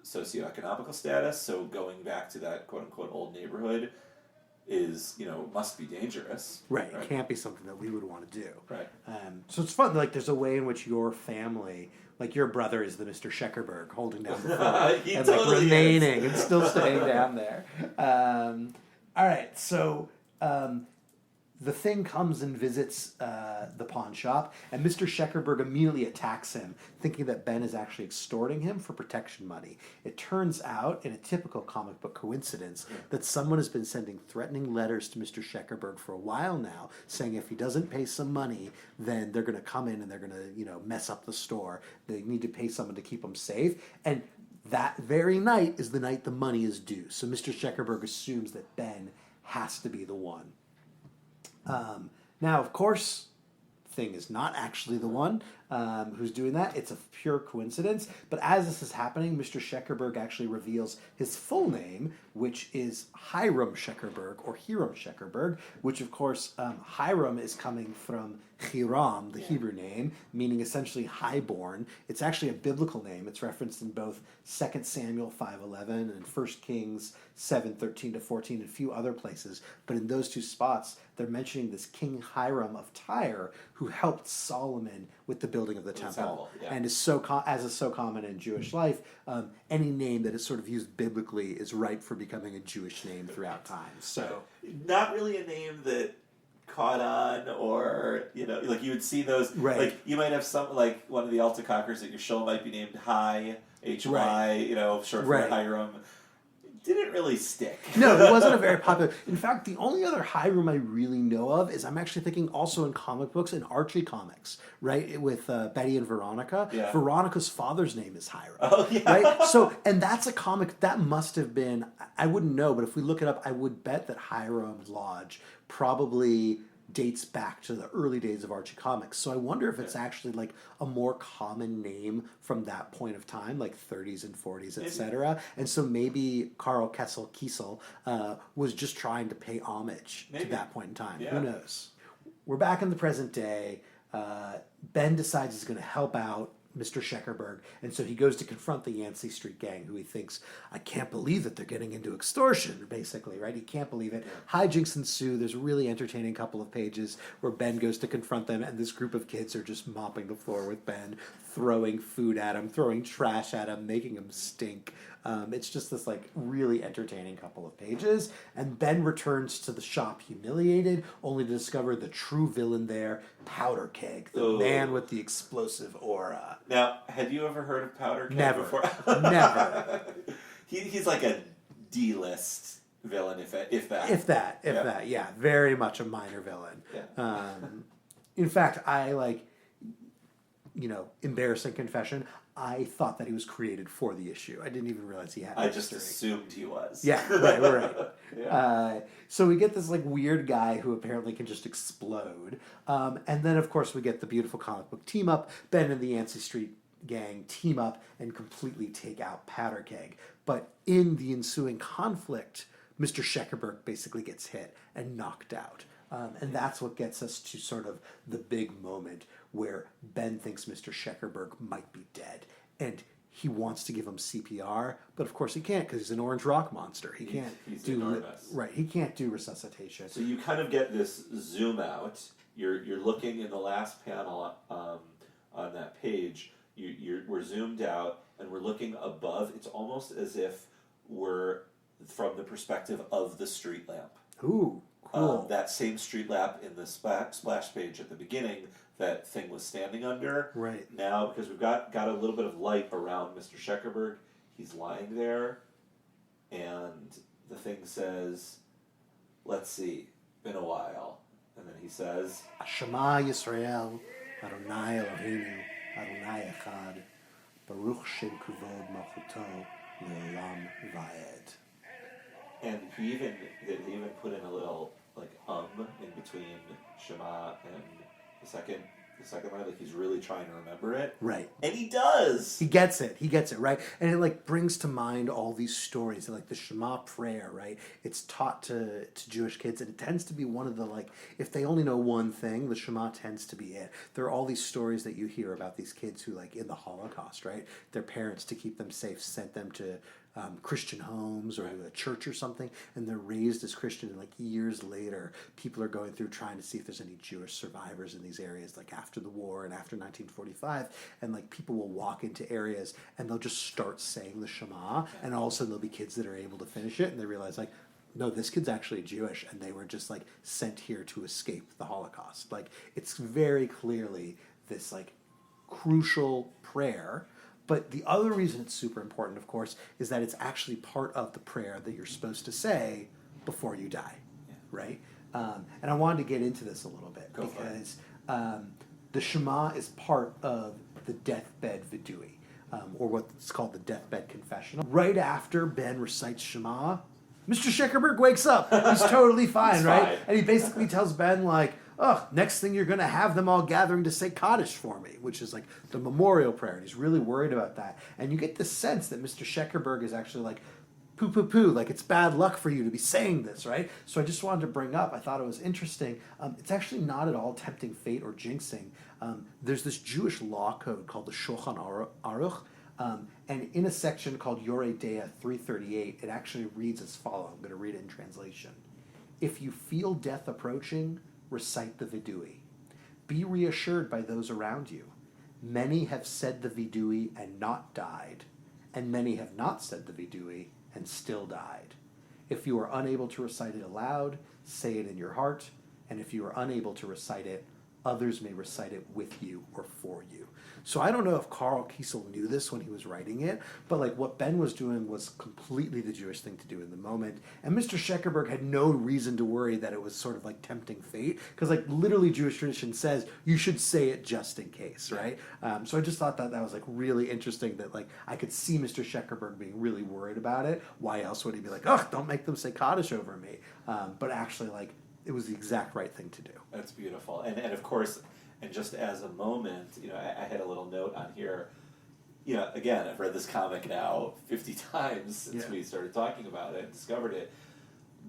socioeconomical status, so going back to that quote-unquote old neighborhood is, must be dangerous. Right, it can't be something that we would want to do. Right. So it's fun, like, there's a way in which your family, like, your brother is the Mr. Scheckerberg holding down the phone and, totally like, remaining and still staying down there. All right, so... the Thing comes and visits the pawn shop, and Mr. Scheckerberg immediately attacks him, thinking that Ben is actually extorting him for protection money. It turns out, in a typical comic book coincidence, that someone has been sending threatening letters to Mr. Scheckerberg for a while now, saying if he doesn't pay some money, then they're going to come in and they're going to, mess up the store. They need to pay someone to keep them safe. And that very night is the night the money is due. So Mr. Scheckerberg assumes that Ben has to be the one. Now, of course, Thing is not actually the one who's doing that. It's a pure coincidence. But as this is happening, Mr. Scheckerberg actually reveals his full name, which is Hiram Scheckerberg, or Hiram Scheckerberg, which, of course, Hiram is coming from Hiram, the Hebrew name, meaning essentially highborn. It's actually a biblical name. It's referenced in both 2 Samuel 5:11 and 1 Kings 7:13-14 and a few other places. But in those two spots, they're mentioning this King Hiram of Tyre who helped Solomon with the building of the temple. And is as is so common in Jewish life, any name that is sort of used biblically is ripe for becoming a Jewish name throughout time. So, not really a name that caught on, or like you would see those, like you might have some, like one of the Alta Cockers at your show might be named Hy, Hy, short for Hiram. didn't really stick. No, it wasn't a very popular. In fact, the only other Hiram I really know of is I'm actually thinking also in comic books, in Archie comics, right? With Betty and Veronica. Yeah. Veronica's father's name is Hiram. Oh, yeah. Right? So, and that's a comic that must have been, I wouldn't know, but if we look it up, I would bet that Hiram Lodge probably dates back to the early days of Archie Comics. So I wonder if it's actually like a more common name from that point of time, like 30s and 40s, etc. And so maybe Karl Kesel was just trying to pay homage to that point in time. Yeah. Who knows? We're back in the present day. Ben decides he's going to help out Mr. Scheckerberg, and so he goes to confront the Yancy Street gang, who he thinks, I can't believe that they're getting into extortion, basically, right? He can't believe it. Hijinks ensue. There's a really entertaining couple of pages where Ben goes to confront them, and this group of kids are just mopping the floor with Ben, throwing food at him, throwing trash at him, making him stink. It's just this like really entertaining couple of pages, and Ben returns to the shop humiliated, only to discover the true villain there, Powder Keg, the man with the explosive aura. Now, had you ever heard of Powder Keg Never. before? Never. He's like a D-list villain, if that. If that, yeah. Very much a minor villain. Yeah. In fact, I like, embarrassing confession, I thought that he was created for the issue. I didn't even realize he had I a just history. assumed he was. Yeah, right. Yeah. So we get this like weird guy who apparently can just explode. And then, of course, we get the beautiful comic book team up. Ben and the Yancy Street gang team up and completely take out Powder Keg. But in the ensuing conflict, Mr. Scheckerberg basically gets hit and knocked out. And that's what gets us to sort of the big moment where Ben thinks Mr. Scheckerberg might be dead. And he wants to give him CPR, but of course he can't because he's an orange rock monster. He can't do enormous. Right. He can't do resuscitation. So you kind of get this zoom out. You're looking in the last panel on that page. We're zoomed out and we're looking above. It's almost as if we're from the perspective of the street lamp. Ooh, cool. That same street lamp in the splash page at the beginning, that thing was standing under. Right. Now, because we've got a little bit of light around Mr. Scheckerberg, he's lying there, and the thing says, let's see, been a while. And then he says, Shema Yisrael, Adonai Eloheinu, Adonai Echad, Baruch Shem Kuvod Malchuto, Le'olam Vayed. and he even put in a little like in between Shema and the second line, like he's really trying to remember it. Right. And he does. He gets it, right? And it like brings to mind all these stories, like the Shema prayer, right? It's taught to Jewish kids, and it tends to be one of the like, if they only know one thing, the Shema tends to be it. There are all these stories that you hear about these kids who like in the Holocaust, right? Their parents, to keep them safe, sent them to Christian homes or a church or something, and they're raised as Christian, and like years later people are going through trying to see if there's any Jewish survivors in these areas, like after the war and after 1945, and like people will walk into areas and they'll just start saying the Shema, and all of a sudden there'll be kids that are able to finish it, and they realize like, no, this kid's actually Jewish, and they were just like sent here to escape the Holocaust. Like it's very clearly this like crucial prayer. But the other reason it's super important, of course, is that it's actually part of the prayer that you're supposed to say before you die, right? And I wanted to get into this a little bit because the Shema is part of the deathbed vidui, or what's called the deathbed confessional. Right after Ben recites Shema, Mr. Scheckerberg wakes up. He's totally fine, He's right? fine. And he basically tells Ben, like, oh, next thing you're going to have them all gathering to say Kaddish for me, which is like the memorial prayer. And he's really worried about that. And you get the sense that Mr. Scheckerberg is actually like, poo, like it's bad luck for you to be saying this, right? So I just wanted to bring up, I thought it was interesting. It's actually not at all tempting fate or jinxing. There's this Jewish law code called the Shulchan Aruch. And in a section called Yoreh Deah 338, it actually reads as follows. I'm going to read it in translation. If you feel death approaching, recite the vidui. Be reassured by those around you. Many have said the vidui and not died, and many have not said the vidui and still died. If you are unable to recite it aloud, say it in your heart, and if you are unable to recite it, others may recite it with you or for you. So I don't know if Karl Kesel knew this when he was writing it, but like what Ben was doing was completely the Jewish thing to do in the moment. And Mr. Scheckerberg had no reason to worry that it was sort of like tempting fate, because like literally Jewish tradition says you should say it just in case, right? So I just thought that was like really interesting, that like I could see Mr. Scheckerberg being really worried about it. Why else would he be like, oh, don't make them say Kaddish over me? But actually, like, it was the exact right thing to do. That's beautiful. And of course, and just as a moment, I had a little note on here. Again, I've read this comic now 50 times since we started talking about it and discovered it.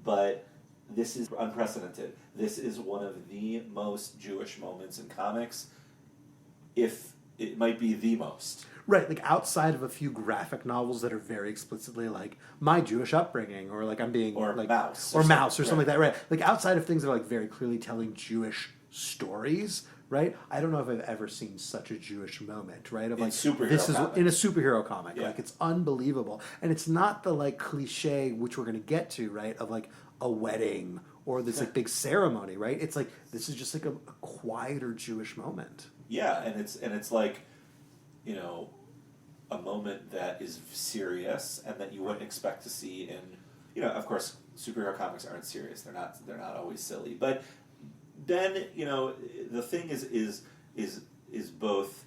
But this is unprecedented. This is one of the most Jewish moments in comics, if it might be the most. Right, like outside of a few graphic novels that are very explicitly like my Jewish upbringing, or like I'm being or like Mouse or Mouse or something like that, right? Like outside of things that are like very clearly telling Jewish stories, right? I don't know if I've ever seen such a Jewish moment, right? Of In like superhero this is comics. in a superhero comic, Yeah. like it's unbelievable, and it's not the like cliche which we're gonna get to, right? Of like a wedding or this like big ceremony, right? It's like this is just like a quieter Jewish moment. Yeah, and it's like, a moment that is serious and that you wouldn't expect to see in, of course, superhero comics aren't serious. They're not always silly. But then, the thing is both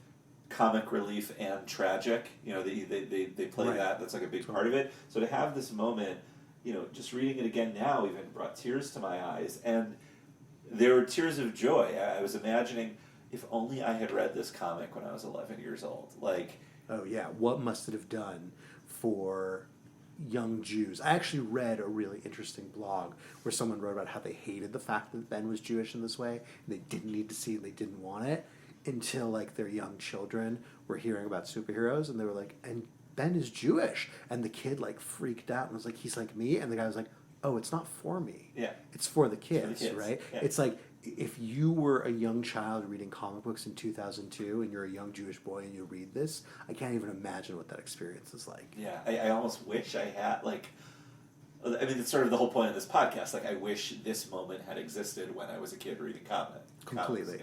comic relief and tragic. They play Right. that. That's like a big part of it. So to have this moment, just reading it again now even brought tears to my eyes, and there were tears of joy. I was imagining, if only I had read this comic when I was 11 years old. Like, oh yeah, what must it have done for young Jews? I actually read a really interesting blog where someone wrote about how they hated the fact that Ben was Jewish in this way, and they didn't need to see it, they didn't want it, until like their young children were hearing about superheroes, and they were like, and Ben is Jewish, and the kid like freaked out and was like, he's like me, and the guy was like, oh, it's not for me. Yeah. It's for the kids, kids, right? yeah. It's like if you were a young child reading comic books in 2002 and you're a young Jewish boy and you read this, I can't even imagine what that experience is like. yeah, I almost wish I had, like, I mean, it's sort of the whole point of this podcast. Like, I wish this moment had existed when I was a kid reading comics. Completely.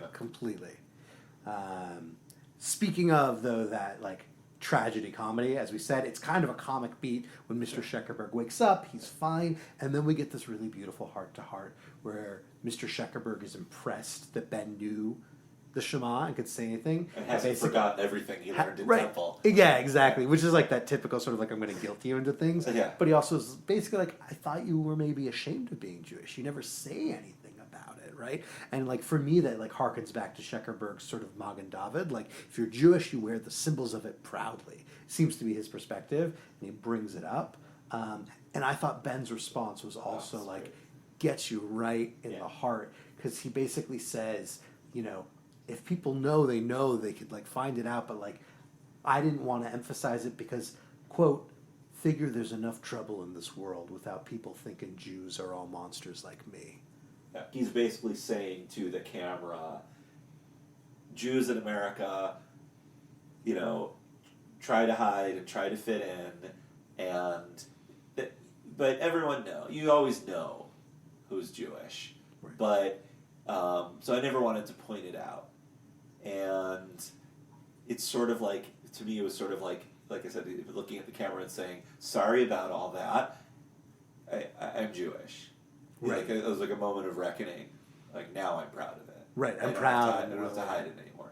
Speaking of, though, that, like, tragedy comedy, as we said, it's kind of a comic beat when Mr. Scheckerberg wakes up, he's fine, and then we get this really beautiful heart-to-heart where Mr. Scheckerberg is impressed that Ben knew the Shema and could say anything. And hasn't forgotten everything he learned in right. Temple. Yeah, exactly, which is like that typical sort of like I'm going to guilt you into things. Yeah. But he also is basically like, I thought you were maybe ashamed of being Jewish. You never say anything about it, right? And like for me, that like harkens back to Scheckerberg's sort of Magen David. Like if you're Jewish, you wear the symbols of it proudly. Seems to be his perspective, and he brings it up. And I thought Ben's response was also like great. Gets you right in the heart, because he basically says, if people know, they could like find it out, but like I didn't want to emphasize it because, quote, figure there's enough trouble in this world without people thinking Jews are all monsters like me. Yeah. He's basically saying to the camera, Jews in America, try to hide and try to fit in, but everyone you always know who's Jewish. Right. But, so I never wanted to point it out. And it's sort of like, to me it was sort of like I said, looking at the camera and saying, sorry about all that, I'm Jewish. Right. Like, it was like a moment of reckoning. Like, now I'm proud of it. Right, I'm I don't proud. have to, I don't have to hide it anymore.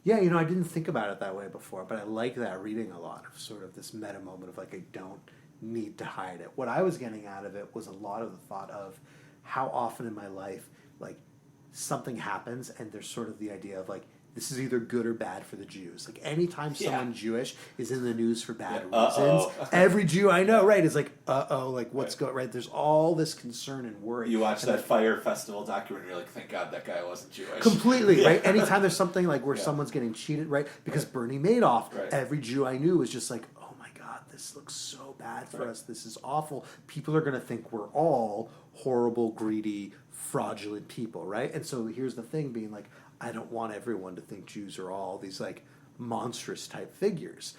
Yeah, I didn't think about it that way before, but I like that reading a lot of sort of this meta moment of like, I don't need to hide it. What I was getting out of it was a lot of the thought of how often in my life, like, something happens and there's sort of the idea of like, this is either good or bad for the Jews. Like anytime someone Jewish is in the news for bad reasons, every Jew I know, right, is like, like what's going right? There's all this concern and worry. You watch that Fire Festival documentary, you're like, thank God that guy wasn't Jewish. Completely, right? Anytime there's something like where someone's getting cheated, right? Because Bernie Madoff, every Jew I knew was just like, oh my God, this looks so bad for us. This is awful. People are going to think we're all horrible, greedy, fraudulent people, right? And so here's the thing being like, I don't want everyone to think Jews are all these like monstrous type figures.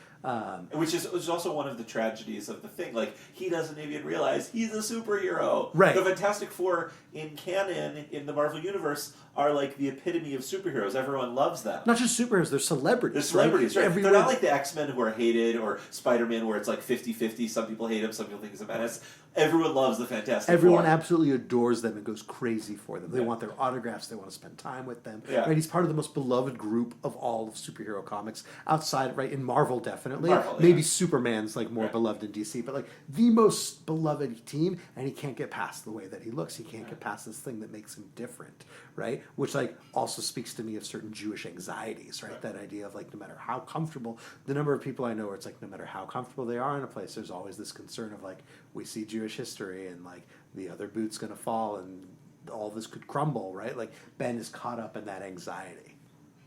Which is also one of the tragedies of the thing. Like, he doesn't even realize he's a superhero. Right. The Fantastic Four in canon, in the Marvel Universe, are like the epitome of superheroes. Everyone loves them. Not just superheroes, they're celebrities. They're celebrities, right? Everywhere. They're not like the X-Men who are hated, or Spider-Man where it's like 50-50. Some people hate him, some people think he's a menace. Everyone loves the Fantastic Everyone Four. absolutely adores them and goes crazy for them. They Yeah. want their autographs. They want to spend time with them. Yeah. Right? He's part of the most beloved group of all of superhero comics outside, right? In Marvel, definitely. Marvel, Maybe yeah. Superman's like more Right. beloved in DC, but like the most beloved team, and he can't get past the way that he looks. He can't get past this thing that makes him different, right? Which like also speaks to me of certain Jewish anxieties, right? That idea of like no matter how comfortable, the number of people I know where it's like no matter how comfortable they are in a place, there's always this concern of like we see Jewish history and like the other boot's gonna fall and all this could crumble, right? Like Ben is caught up in that anxiety.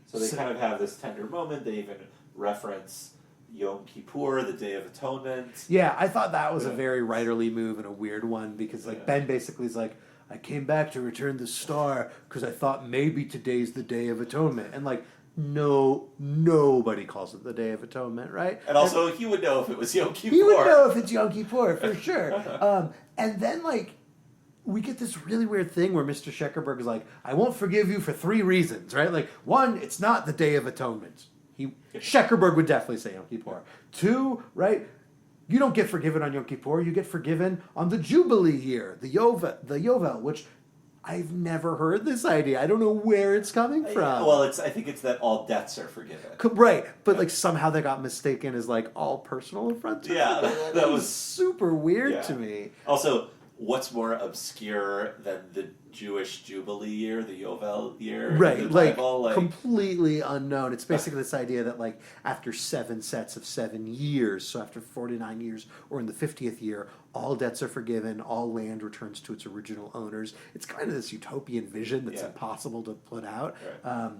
So they kind of have this tender moment. They even reference Yom Kippur, the Day of Atonement. Yeah, I thought that was a Yeah. very writerly move and a weird one because like Yeah. Ben basically is like, I came back to return the star because I thought maybe today's the Day of Atonement, and like nobody calls it the Day of Atonement, right? And also, he would know if it was Yom Kippur. He would know if it's Yom Kippur for sure. And then like we get this really weird thing where Mr. Scheckerberg is like, I won't forgive you for 3 reasons, right? Like, 1, it's not the Day of Atonement. Scheckerberg would definitely say Yom Kippur. 2, right? You don't get forgiven on Yom Kippur. You get forgiven on the Jubilee year, the Yovel, which I've never heard this idea. I don't know where it's coming from. Well, I think it's that all debts are forgiven. Right, but like somehow they got mistaken as like all personal affronts. Yeah, that was super weird yeah. to me. Also, what's more obscure than the Jewish Jubilee year, the Yovel year? in Right, the like Bible? completely unknown. It's basically this idea that like after 7 sets of 7 years, so after 49 years or in the 50th year, all debts are forgiven, all land returns to its original owners. It's kind of this utopian vision that's impossible to put out. Right.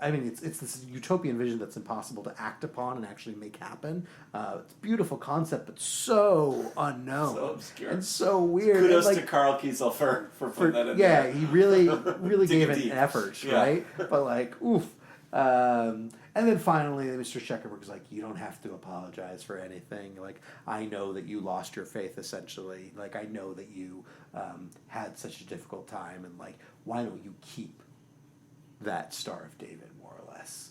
I mean, it's this utopian vision that's impossible to act upon and actually make happen. It's a beautiful concept, but so unknown, So obscure. and so weird. Kudos and, to like, Karl Kesel for putting that in there. he really gave it Dig an deep. effort, Yeah. right? But like, oof. And then finally, Mr. Scheckerberg is like, you don't have to apologize for anything. Like, I know that you lost your faith, essentially. Like, I know that you had such a difficult time, and like, why don't you keep that Star of David, more or less?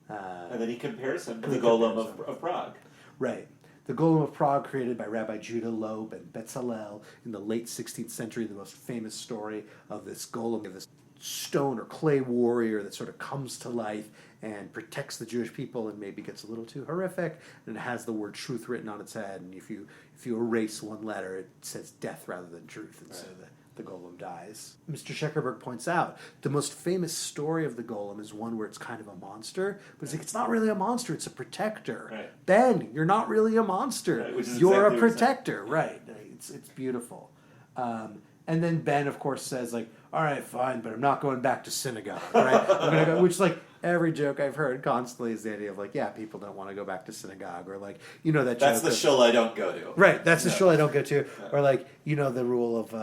And then he compares him to And the he Golem compares of Prague. Right. The Golem of Prague, created by Rabbi Judah Loeb and Bezalel in the late 16th century, the most famous story of this golem, of this stone or clay warrior that sort of comes to life and protects the Jewish people and maybe gets a little too horrific, and it has the word truth written on its head, and if you erase one letter, it says death rather than truth, and so the golem dies. Mr. Scheckerberg points out the most famous story of the golem is one where it's kind of a monster, but it's like, it's not really a monster, it's a protector. Right. Ben, you're not really a monster. Right, which is you're exactly a what he protector. Right. It's beautiful. And then Ben, of course, says like, all right, fine, but I'm not going back to synagogue, right? I'm gonna go, which like every joke I've heard constantly is the idea of like, yeah, people don't want to go back to synagogue, or like, you know, that That's joke the of, shul I don't go to. right, that's the Yeah. shul I don't go to, or like, you know, the rule of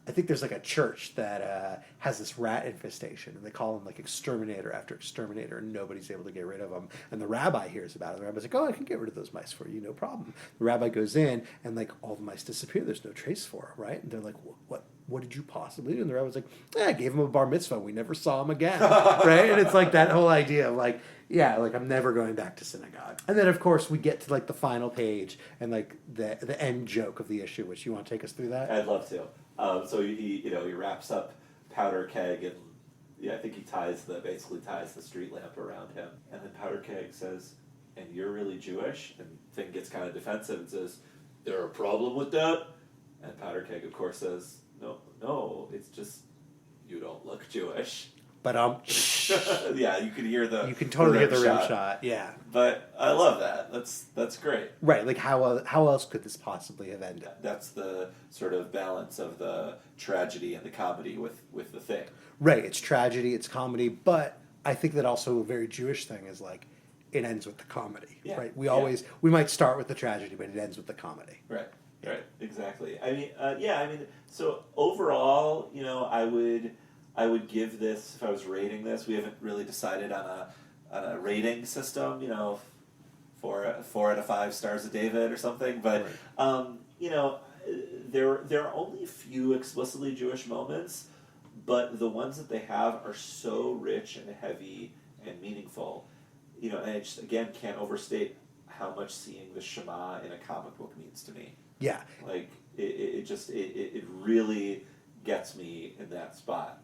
I think there's like a church that has this rat infestation, and they call him like exterminator after exterminator, and nobody's able to get rid of them. And the rabbi hears about it. The rabbi's like, "Oh, I can get rid of those mice for you, no problem." The rabbi goes in, and like all the mice disappear. There's no trace for them, right? And they're like, "What did you possibly do?" And the rabbi's like, "I gave him a bar mitzvah. We never saw him again." Right? And it's like that whole idea of like, yeah, like I'm never going back to synagogue. And then of course we get to like the final page and like the end joke of the issue, which you want to take us through that? I'd love to. So he wraps up Powder Keg, and I think he basically ties the street lamp around him, and then Powder Keg says, "And you're really Jewish?" And Thing gets kind of defensive and says, "There a problem with that?" And Powder Keg, of course, says, "No, it's just you don't look Jewish." But Yeah, you can hear you can totally hear the rim shot. Yeah. But I love that. That's great. Right, like how else could this possibly have ended? That's the sort of balance of the tragedy and the comedy with the Thing. Right, it's tragedy, it's comedy, but I think that also a very Jewish thing is like it ends with the comedy. Yeah. Right? We might start with the tragedy, but it ends with the comedy. Right. Right. Exactly. I mean, so overall, I would give this, if I was rating this, we haven't really decided on a rating system, 4 out of 5 stars of David or something. But you know, there are only a few explicitly Jewish moments, but the ones that they have are so rich and heavy and meaningful. You know, and I just again can't overstate how much seeing the Shema in a comic book means to me. Yeah. Like it really gets me in that spot.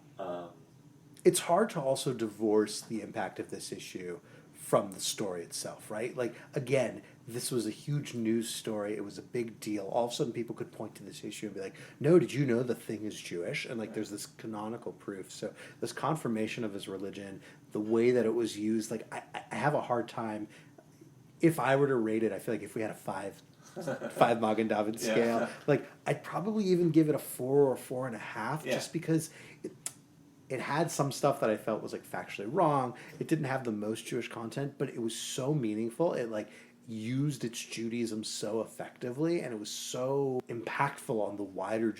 It's hard to also divorce the impact of this issue from the story itself, right? Like, again, this was a huge news story. It was a big deal. All of a sudden, people could point to this issue and be like, no, did you know the thing is Jewish? And, like, there's this canonical proof. So this confirmation of his religion, the way that it was used, like, I have a hard time. If I were to rate it, I feel like if we had a five Magen David scale, like, I'd probably even give it a 4 or 4.5, just because it had some stuff that I felt was like factually wrong. It didn't have the most Jewish content, but it was so meaningful. It like used its Judaism so effectively, and it was so impactful on the wider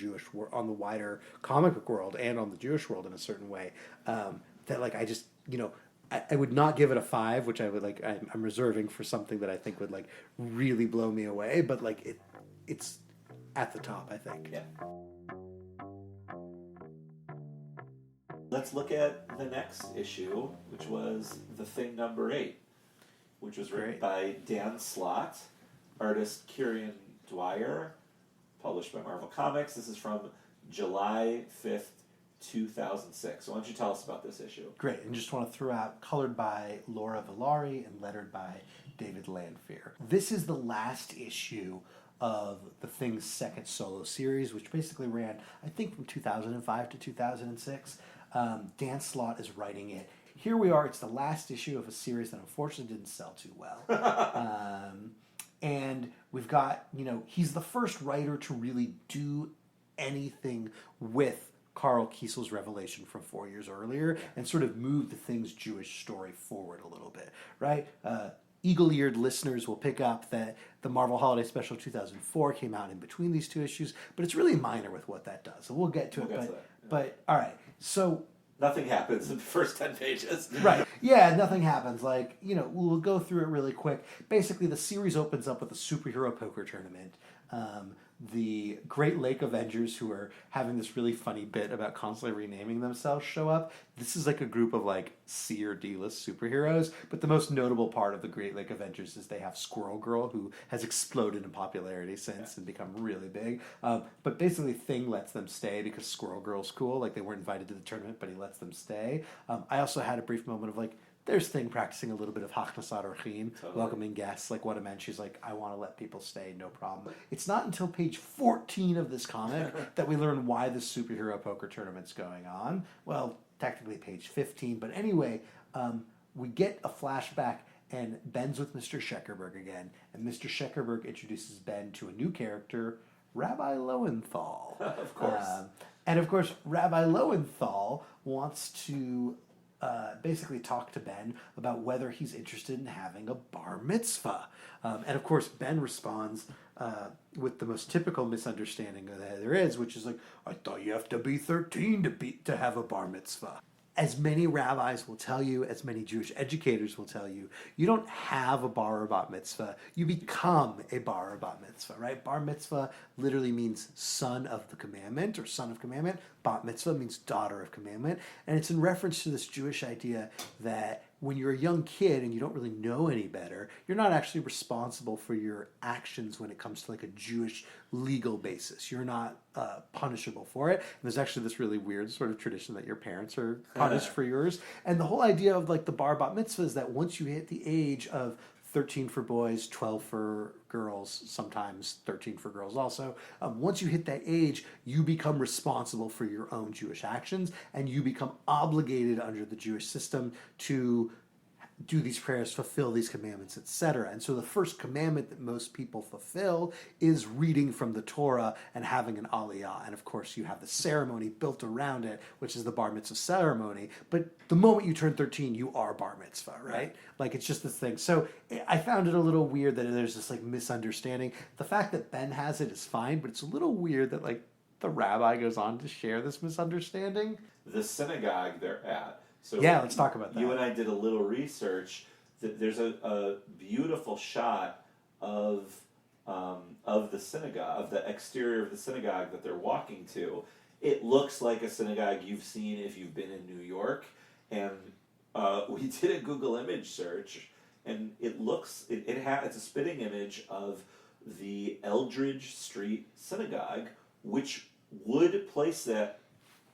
on the wider comic book world and on the Jewish world in a certain way, that like I just, you know, I would not give it a 5, which I would like. I'm reserving for something that I think would like really blow me away. But like it's at the top, I think. Yeah. Let's look at the next issue, which was The Thing number 8, which was written by Dan Slott, artist Kieran Dwyer, published by Marvel Comics. This is from July 5th, 2006. So why don't you tell us about this issue? Great, and just want to throw out, colored by Laura Villari and lettered by David Lanfear. This is the last issue of the Thing's second solo series, which basically ran, I think, from 2005 to 2006. Dan Slott is writing it. Here we are, it's the last issue of a series that unfortunately didn't sell too well. And we've got, you know, he's the first writer to really do anything with Karl Kesel's revelation from 4 years earlier and sort of move the Thing's Jewish story forward a little bit, right? Eagle-eared listeners will pick up that the Marvel Holiday Special 2004 came out in between these two issues, but it's really minor with what that does. So we'll get to it. But all right, so nothing happens in the first 10 pages. Right. Yeah, nothing happens. Like, you know, we'll go through it really quick. Basically, the series opens up with a superhero poker tournament. The Great Lake Avengers, who are having this really funny bit about constantly renaming themselves, show up. This is like a group of like C or D list superheroes, but the most notable part of the Great Lake Avengers is they have Squirrel Girl, who has exploded in popularity since and become really big. But basically, Thing lets them stay because Squirrel Girl's cool. Like, they weren't invited to the tournament, but he lets them stay. I also had a brief moment of like, there's Thing practicing a little bit of Hachnasat Orchim, welcoming guests, like what a man. She's like, I want to let people stay, no problem. It's not until page 14 of this comic that we learn why the superhero poker tournament's going on. Well, technically page 15, but anyway, we get a flashback, and Ben's with Mr. Scheckerberg again, and Mr. Scheckerberg introduces Ben to a new character, Rabbi Lowenthal. Of course. And of course, Rabbi Lowenthal wants to basically talk to Ben about whether he's interested in having a bar mitzvah. And of course, Ben responds with the most typical misunderstanding that there is, which is like, I thought you have to be 13 to have a bar mitzvah. As many rabbis will tell you, as many Jewish educators will tell you, you don't have a bar or bat mitzvah. You become a bar or bat mitzvah, right? Bar mitzvah literally means son of the commandment or son of commandment. Bat mitzvah means daughter of commandment. And it's in reference to this Jewish idea that when you're a young kid and you don't really know any better, you're not actually responsible for your actions when it comes to like a Jewish legal basis. You're not punishable for it. And there's actually this really weird sort of tradition that your parents are punished for yours. And the whole idea of like the bar bat mitzvah is that once you hit the age of 13 for boys, 12 for girls, sometimes 13 for girls also. Once you hit that age, you become responsible for your own Jewish actions, and you become obligated under the Jewish system to do these prayers, fulfill these commandments, etc. And so the first commandment that most people fulfill is reading from the Torah and having an aliyah. And of course, you have the ceremony built around it, which is the bar mitzvah ceremony. But the moment you turn 13, you are bar mitzvah, right? Like, it's just this thing. So I found it a little weird that there's this like misunderstanding. The fact that Ben has it is fine, but it's a little weird that like the rabbi goes on to share this misunderstanding. The synagogue they're at. So yeah, let's talk about that. You and I did a little research. there's a beautiful shot of the synagogue, of the exterior of the synagogue that they're walking to. It looks like a synagogue you've seen if you've been in New York, and we did a Google image search, and it's a spitting image of the Eldridge Street Synagogue, which would place that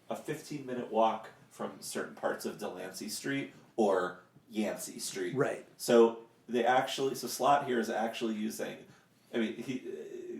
a 15-minute walk from certain parts of Delancey Street or Yancy Street. Right. So Slott here is actually using,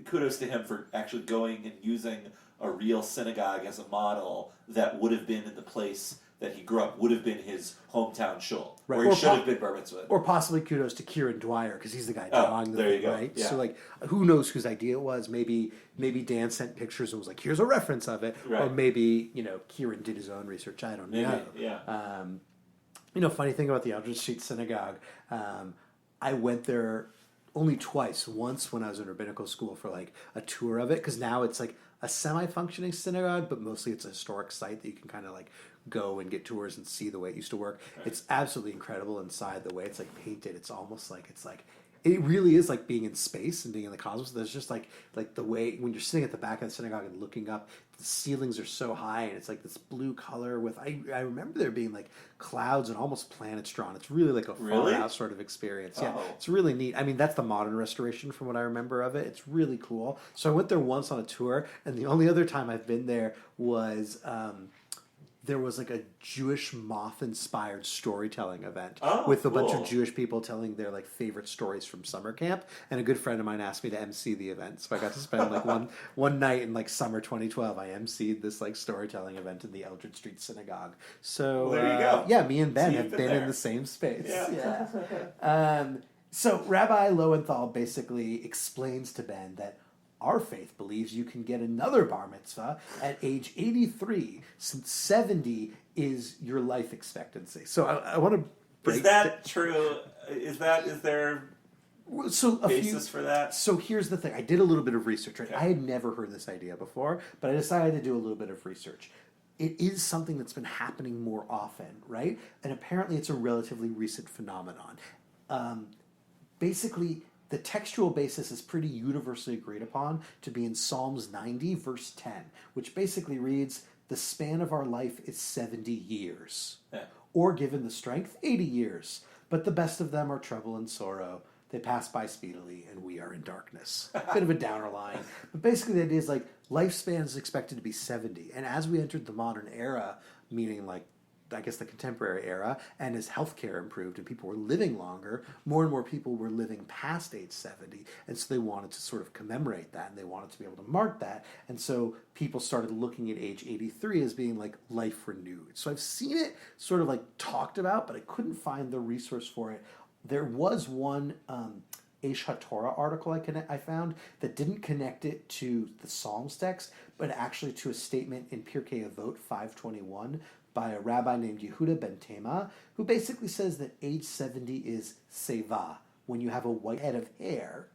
kudos to him for actually going and using a real synagogue as a model that would have been in the place that he grew up, would have been his hometown shul, Right. where he should have been bar mitzvah. Or possibly kudos to Kieran Dwyer, because he's the guy drawing the there you thing, go. right? Yeah. So, like, who knows whose idea it was? Maybe Dan sent pictures and was like, here's a reference of it. Right. Or maybe, Kieran did his own research. I don't know. Yeah. Funny thing about the Eldridge Street Synagogue, I went there only twice. Once when I was in rabbinical school for like a tour of it, because now it's like a semi-functioning synagogue, but mostly it's a historic site that you can kind of like go and get tours and see the way it used to work. Right. It's absolutely incredible inside, the way it's like painted. It's almost like it really is like being in space and being in the cosmos. There's just like the way when you're sitting at the back of the synagogue and looking up, the ceilings are so high and it's like this blue color with I remember there being like clouds and almost planets drawn. It's really like a far out sort of experience. Yeah, it's really neat. I mean, that's the modern restoration from what I remember of it. It's really cool. So I went there once on a tour, and the only other time I've been there was there was like a Jewish moth-inspired storytelling event with a bunch of Jewish people telling their like favorite stories from summer camp. And a good friend of mine asked me to MC the event, so I got to spend like one night in like summer 2012. I MC'd this like storytelling event in the Eldridge Street Synagogue. So there you go. Yeah, me and Ben So have been in the same space. Yeah. So Rabbi Lowenthal basically explains to Ben that our faith believes you can get another bar mitzvah at age 83, since 70 is your life expectancy. So I want to break. Is that true? Is there basis for that? So here's the thing. I did a little bit of research. Right? Okay. I had never heard this idea before, but I decided to do a little bit of research. It is something that's been happening more often, right? And apparently it's a relatively recent phenomenon. Basically, the textual basis is pretty universally agreed upon to be in Psalms 90, verse 10, which basically reads, "The span of our life is 70 years. Yeah. Or given the strength, 80 years. But the best of them are trouble and sorrow. They pass by speedily, and we are in darkness." Bit of a downer line. But basically the idea is like lifespan is expected to be 70. And as we entered the modern era, meaning like I guess the contemporary era, and as healthcare improved and people were living longer, more and more people were living past age 70, and so they wanted to sort of commemorate that, and they wanted to be able to mark that, and so people started looking at age 83 as being like life renewed. So I've seen it sort of like talked about, but I couldn't find the resource for it. There was one Aish HaTorah article I found that didn't connect it to the Psalms text, but actually to a statement in Pirkei Avot 5:21 by a rabbi named Yehuda ben Tema, who basically says that age 70 is seva, when you have a white head of hair,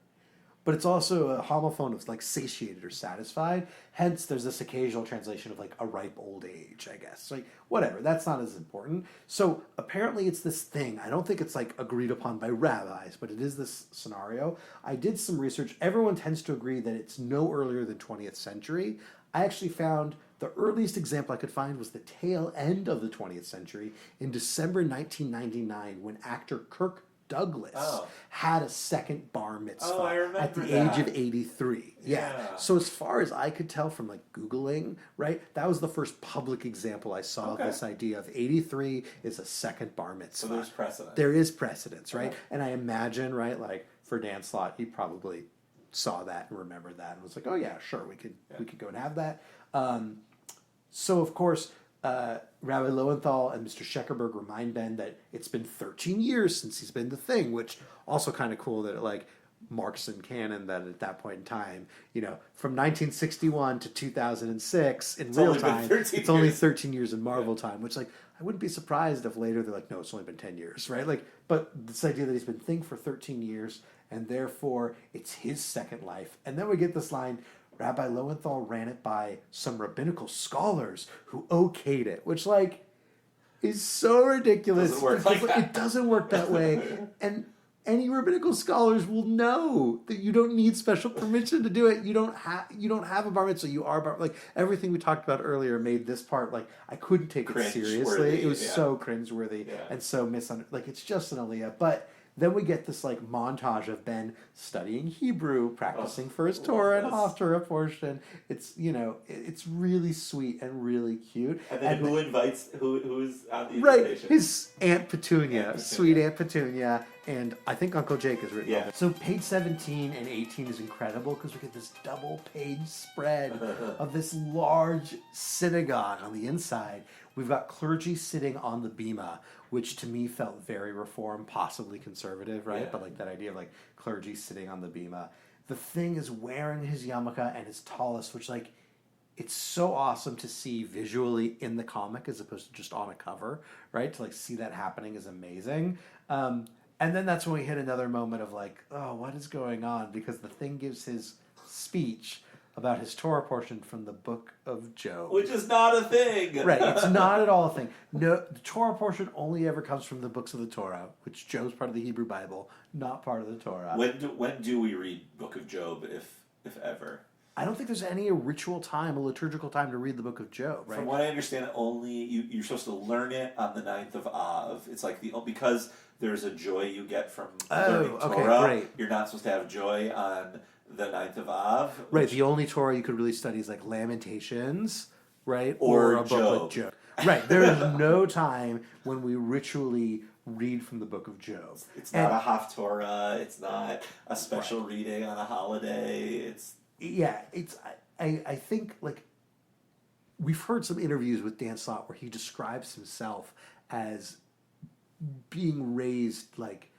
but it's also a homophone of like satiated or satisfied. Hence, there's this occasional translation of like a ripe old age, I guess. Like, whatever, that's not as important. So apparently it's this thing. I don't think it's like agreed upon by rabbis, but it is this scenario. I did some research. Everyone tends to agree that it's no earlier than 20th century. I actually found the earliest example I could find was the tail end of the 20th century in December 1999, when actor Kirk Douglas had a second bar mitzvah at the age of 83. Yeah. So as far as I could tell from like Googling, right, that was the first public example I saw of this idea of 83 is a second bar mitzvah. So there's precedent. There is precedence, right? And I imagine, right, like for Dan Slott, he probably saw that and remembered that and was like, oh yeah, sure, we could go and have that. So of course, Rabbi Lowenthal and Mr. Scheckerberg remind Ben that it's been 13 years since he's been the thing, which also kind of cool that it like marks in canon that at that point in time, from 1961 to 2006 in real time, it's only 13 years in Marvel time, which like I wouldn't be surprised if later they're like, no, it's only been 10 years, right? Like, but this idea that he's been thing for 13 years and therefore it's his second life. And then we get this line, Rabbi Lowenthal ran it by some rabbinical scholars who okayed it, which like is so ridiculous. Doesn't work like that. It doesn't work that way. And any rabbinical scholars will know that you don't need special permission to do it. You don't have a bar mitzvah. You are like everything we talked about earlier made this part like I couldn't take it seriously. It was so cringeworthy and so misunderstood. Like it's just an aliyah. But then we get this like montage of Ben studying Hebrew, practicing for his Torah and Haftarah portion. It's it's really sweet and really cute. And then who's on the invitation? Right, his Aunt Petunia, sweet Aunt Petunia, and I think Uncle Jake is written. Yeah. So page 17 and 18 is incredible because we get this double page spread of this large synagogue on the inside. We've got clergy sitting on the bima, which to me felt very reform, possibly conservative, right? Yeah. But like that idea of like clergy sitting on the bima. The thing is wearing his yarmulke and his tallis, which like it's so awesome to see visually in the comic as opposed to just on a cover, right? To like see that happening is amazing. And then that's when we hit another moment of like, oh, what is going on? Because the thing gives his speech about his Torah portion from the book of Job. Which is not a thing. Right, it's not at all a thing. No, the Torah portion only ever comes from the books of the Torah, which Job's part of the Hebrew Bible, not part of the Torah. When do we read Book of Job, if ever? I don't think there's any ritual time, a liturgical time to read the book of Job, right? From what I understand, only you're supposed to learn it on the 9th of Av. It's like because there's a joy you get from learning Torah. Great. You're not supposed to have joy on the 9th of Av. Right, the only Torah you could really study is like Lamentations, right? Or a book Job. like Job. Right, there is no time when we ritually read from the book of Job. It's not a Haftorah. It's not a special reading on a holiday. I think like we've heard some interviews with Dan Slott where he describes himself as being raised like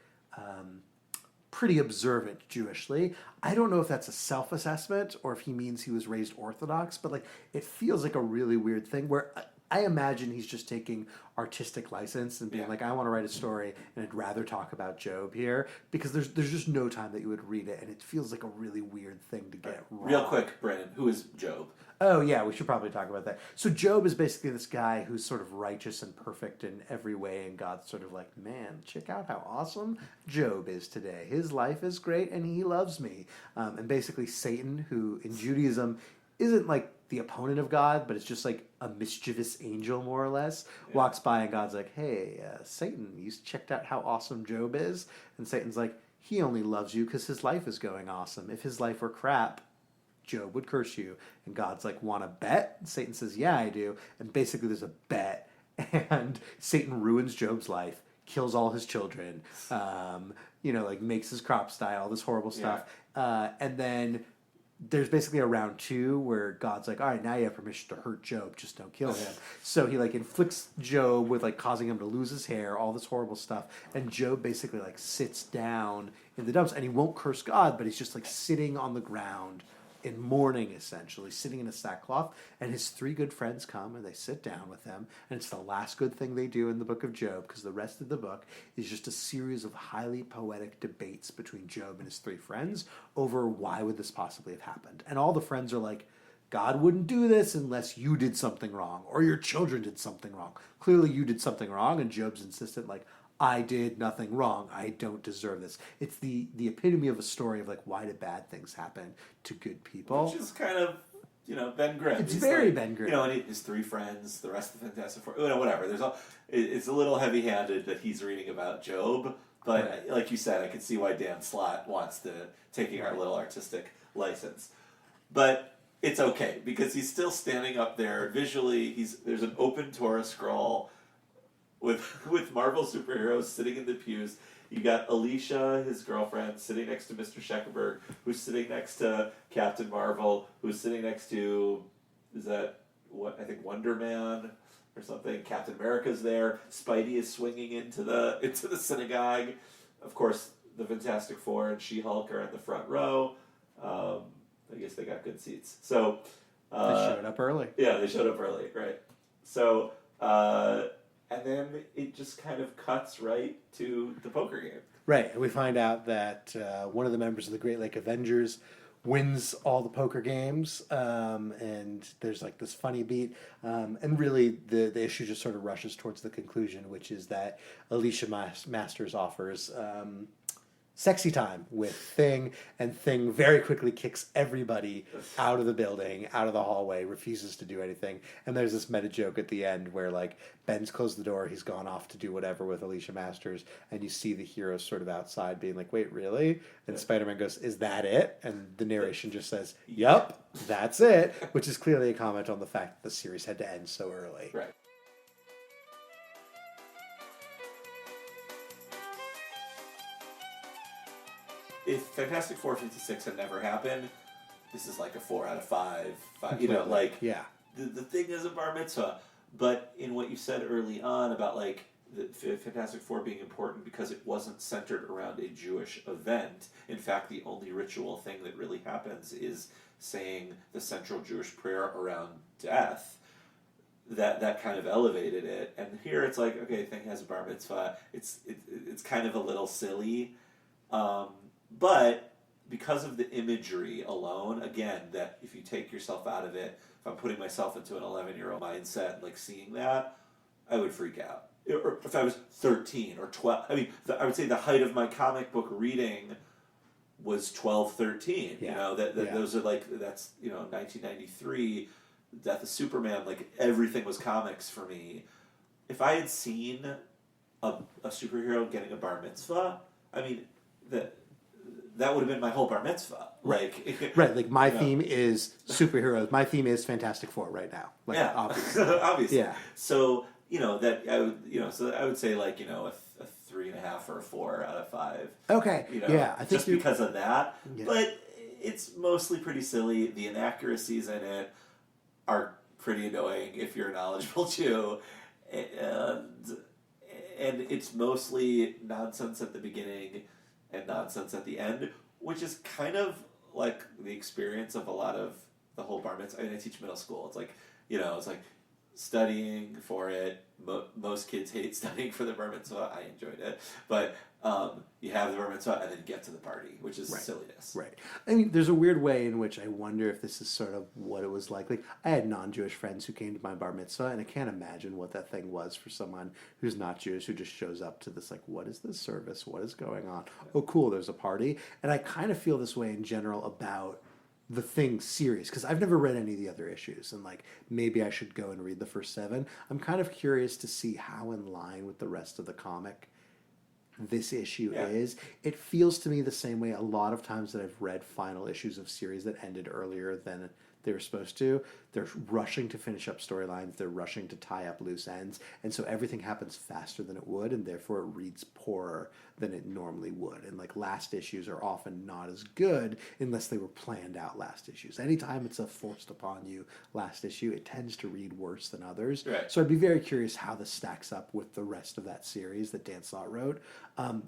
pretty observant Jewishly. I don't know if that's a self-assessment or if he means he was raised Orthodox, but like it feels like a really weird thing where I imagine he's just taking artistic license and being like, I want to write a story and I'd rather talk about Job here because there's just no time that you would read it and it feels like a really weird thing to get wrong. Real quick, Brandon, who is Job? Oh yeah, we should probably talk about that. So Job is basically this guy who's sort of righteous and perfect in every way, and God's sort of like, man, check out how awesome Job is today. His life is great, and he loves me. And basically Satan, who in Judaism isn't like the opponent of God, but it's just like a mischievous angel, more or less, walks by and God's like, hey, Satan, you checked out how awesome Job is? And Satan's like, he only loves you because his life is going awesome. If his life were crap, Job would curse you. And God's like, want to bet? And Satan says, yeah, I do. And basically there's a bet. And Satan ruins Job's life, kills all his children, like makes his crops die, all this horrible stuff. And then there's basically a round 2 where God's like, all right, now you have permission to hurt Job, just don't kill him. So he like inflicts Job with like causing him to lose his hair, all this horrible stuff. And Job basically like sits down in the dumps and he won't curse God, but he's just like sitting on the ground in mourning, essentially, sitting in a sackcloth, and his 3 good friends come and they sit down with him, and it's the last good thing they do in the book of Job, because the rest of the book is just a series of highly poetic debates between Job and his 3 friends over why would this possibly have happened. And all the friends are like, God wouldn't do this unless you did something wrong, or your children did something wrong. Clearly you did something wrong, and Job's insistent, like, I did nothing wrong. I don't deserve this. It's the epitome of a story of like, why do bad things happen to good people? Which is kind of, Ben Grimm. It's very Ben Grimm. And his 3 friends, the rest of the Fantastic Four, whatever. It's a little heavy-handed that he's reading about Job, but like you said, I can see why Dan Slott wants to taking our little artistic license. But it's okay, because he's still standing up there visually. There's an open Torah scroll with Marvel superheroes sitting in the pews. You got Alicia, his girlfriend, sitting next to Mr. Scheckenberg, who's sitting next to Captain Marvel, who's sitting next to, Wonder Man or something. Captain America's there. Spidey is swinging into the synagogue. Of course, the Fantastic Four and She-Hulk are in the front row. I guess they got good seats. So they showed up early. Yeah, they showed up early, right. So and then it just kind of cuts right to the poker game. Right, and we find out that one of the members of the Great Lake Avengers wins all the poker games, and there's like this funny beat, and really the issue just sort of rushes towards the conclusion, which is that Alicia Masters offers sexy time with Thing, and Thing very quickly kicks everybody out of the building, out of the hallway, refuses to do anything. And there's this meta joke at the end where like Ben's closed the door, he's gone off to do whatever with Alicia Masters, and you see the heroes sort of outside being like, wait, really? And Spider-Man goes, is that it? And the narration just says, yup, that's it, which is clearly a comment on the fact that the series had to end so early. Right. If Fantastic Four 56 had never happened, this is like a 4 out of 5. You know, like, yeah. The Thing is a bar mitzvah. But in what you said early on about, like, the Fantastic Four being important because it wasn't centered around a Jewish event. In fact, the only ritual thing that really happens is saying the central Jewish prayer around death. That kind of elevated it. And here it's like, okay, Thing has a bar mitzvah. It's kind of a little silly. But because of the imagery alone, again, that if you take yourself out of it, if I'm putting myself into an 11-year-old mindset, like seeing that, I would freak out. Or if I was 13 or 12, I mean, I would say the height of my comic book reading was 12, 13. Yeah. You know, those are like, that's, 1993, Death of Superman, like everything was comics for me. If I had seen a superhero getting a bar mitzvah, I mean, that would have been my whole bar mitzvah. Like, right, like my theme is superheroes. My theme is Fantastic Four right now. Like, yeah, obviously. obviously. Yeah. So that I would, so I would say like a 3.5 or a 4 out of 5. Okay. Yeah, I think just because of that. Yeah. But it's mostly pretty silly. The inaccuracies in it are pretty annoying if you're a knowledgeable Jew, and it's mostly nonsense at the beginning and nonsense at the end, which is kind of like the experience of a lot of the whole bar mitzvah. I mean, I teach middle school. It's like, it's like studying for it. Most kids hate studying for the bar mitzvah. I enjoyed it. But you have the bar mitzvah and then get to the party, which is silliness. Right. I mean, there's a weird way in which I wonder if this is sort of what it was like. Like, I had non-Jewish friends who came to my bar mitzvah, and I can't imagine what that thing was for someone who's not Jewish, who just shows up to this, like, what is this service? What is going on? Oh, cool, there's a party. And I kind of feel this way in general about the Thing series, because I've never read any of the other issues, and like maybe I should go and read the first 7. I'm kind of curious to see how in line with the rest of the comic this issue is. It feels to me the same way a lot of times that I've read final issues of series that ended earlier than they were supposed to. They're rushing to finish up storylines, they're rushing to tie up loose ends, and so everything happens faster than it would, and therefore it reads poorer than it normally would. And like last issues are often not as good unless they were planned out last issues. Anytime it's a forced upon you last issue, it tends to read worse than others. Right. So I'd be very curious how this stacks up with the rest of that series that Dan Slott wrote.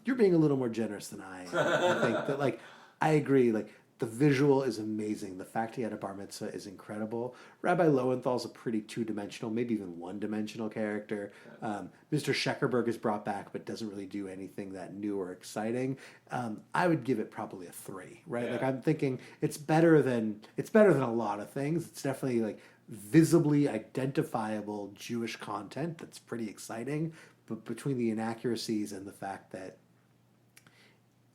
You're being a little more generous than I am. I think that, like, I agree, like, the visual is amazing. The fact he had a bar mitzvah is incredible. Rabbi Lowenthal's a pretty two-dimensional, maybe even one-dimensional character. Mr. Scheckerberg is brought back, but doesn't really do anything that new or exciting. I would give it probably a 3, right? Yeah. Like, I'm thinking it's better than a lot of things. It's definitely like visibly identifiable Jewish content that's pretty exciting. But between the inaccuracies and the fact that,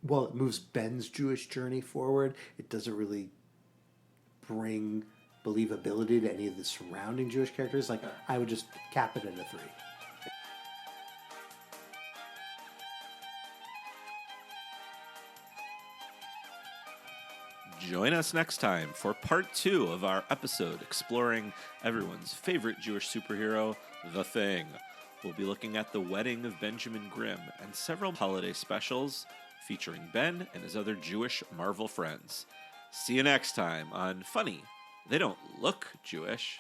well, it moves Ben's Jewish journey forward, it doesn't really bring believability to any of the surrounding Jewish characters. Like, I would just cap it at a 3. Join us next time for part 2 of our episode exploring everyone's favorite Jewish superhero, The Thing. We'll be looking at the wedding of Benjamin Grimm and several holiday specials featuring Ben and his other Jewish Marvel friends. See you next time on Funny, They Don't Look Jewish.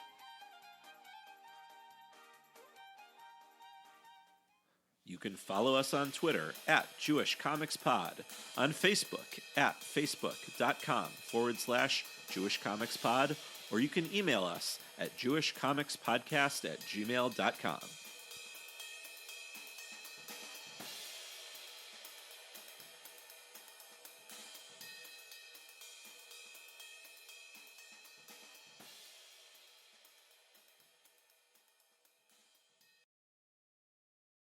You can follow us on Twitter at Jewish Comics Pod, on Facebook at facebook.com/Jewish Comics Pod, or you can email us at jewishcomicspodcast@gmail.com.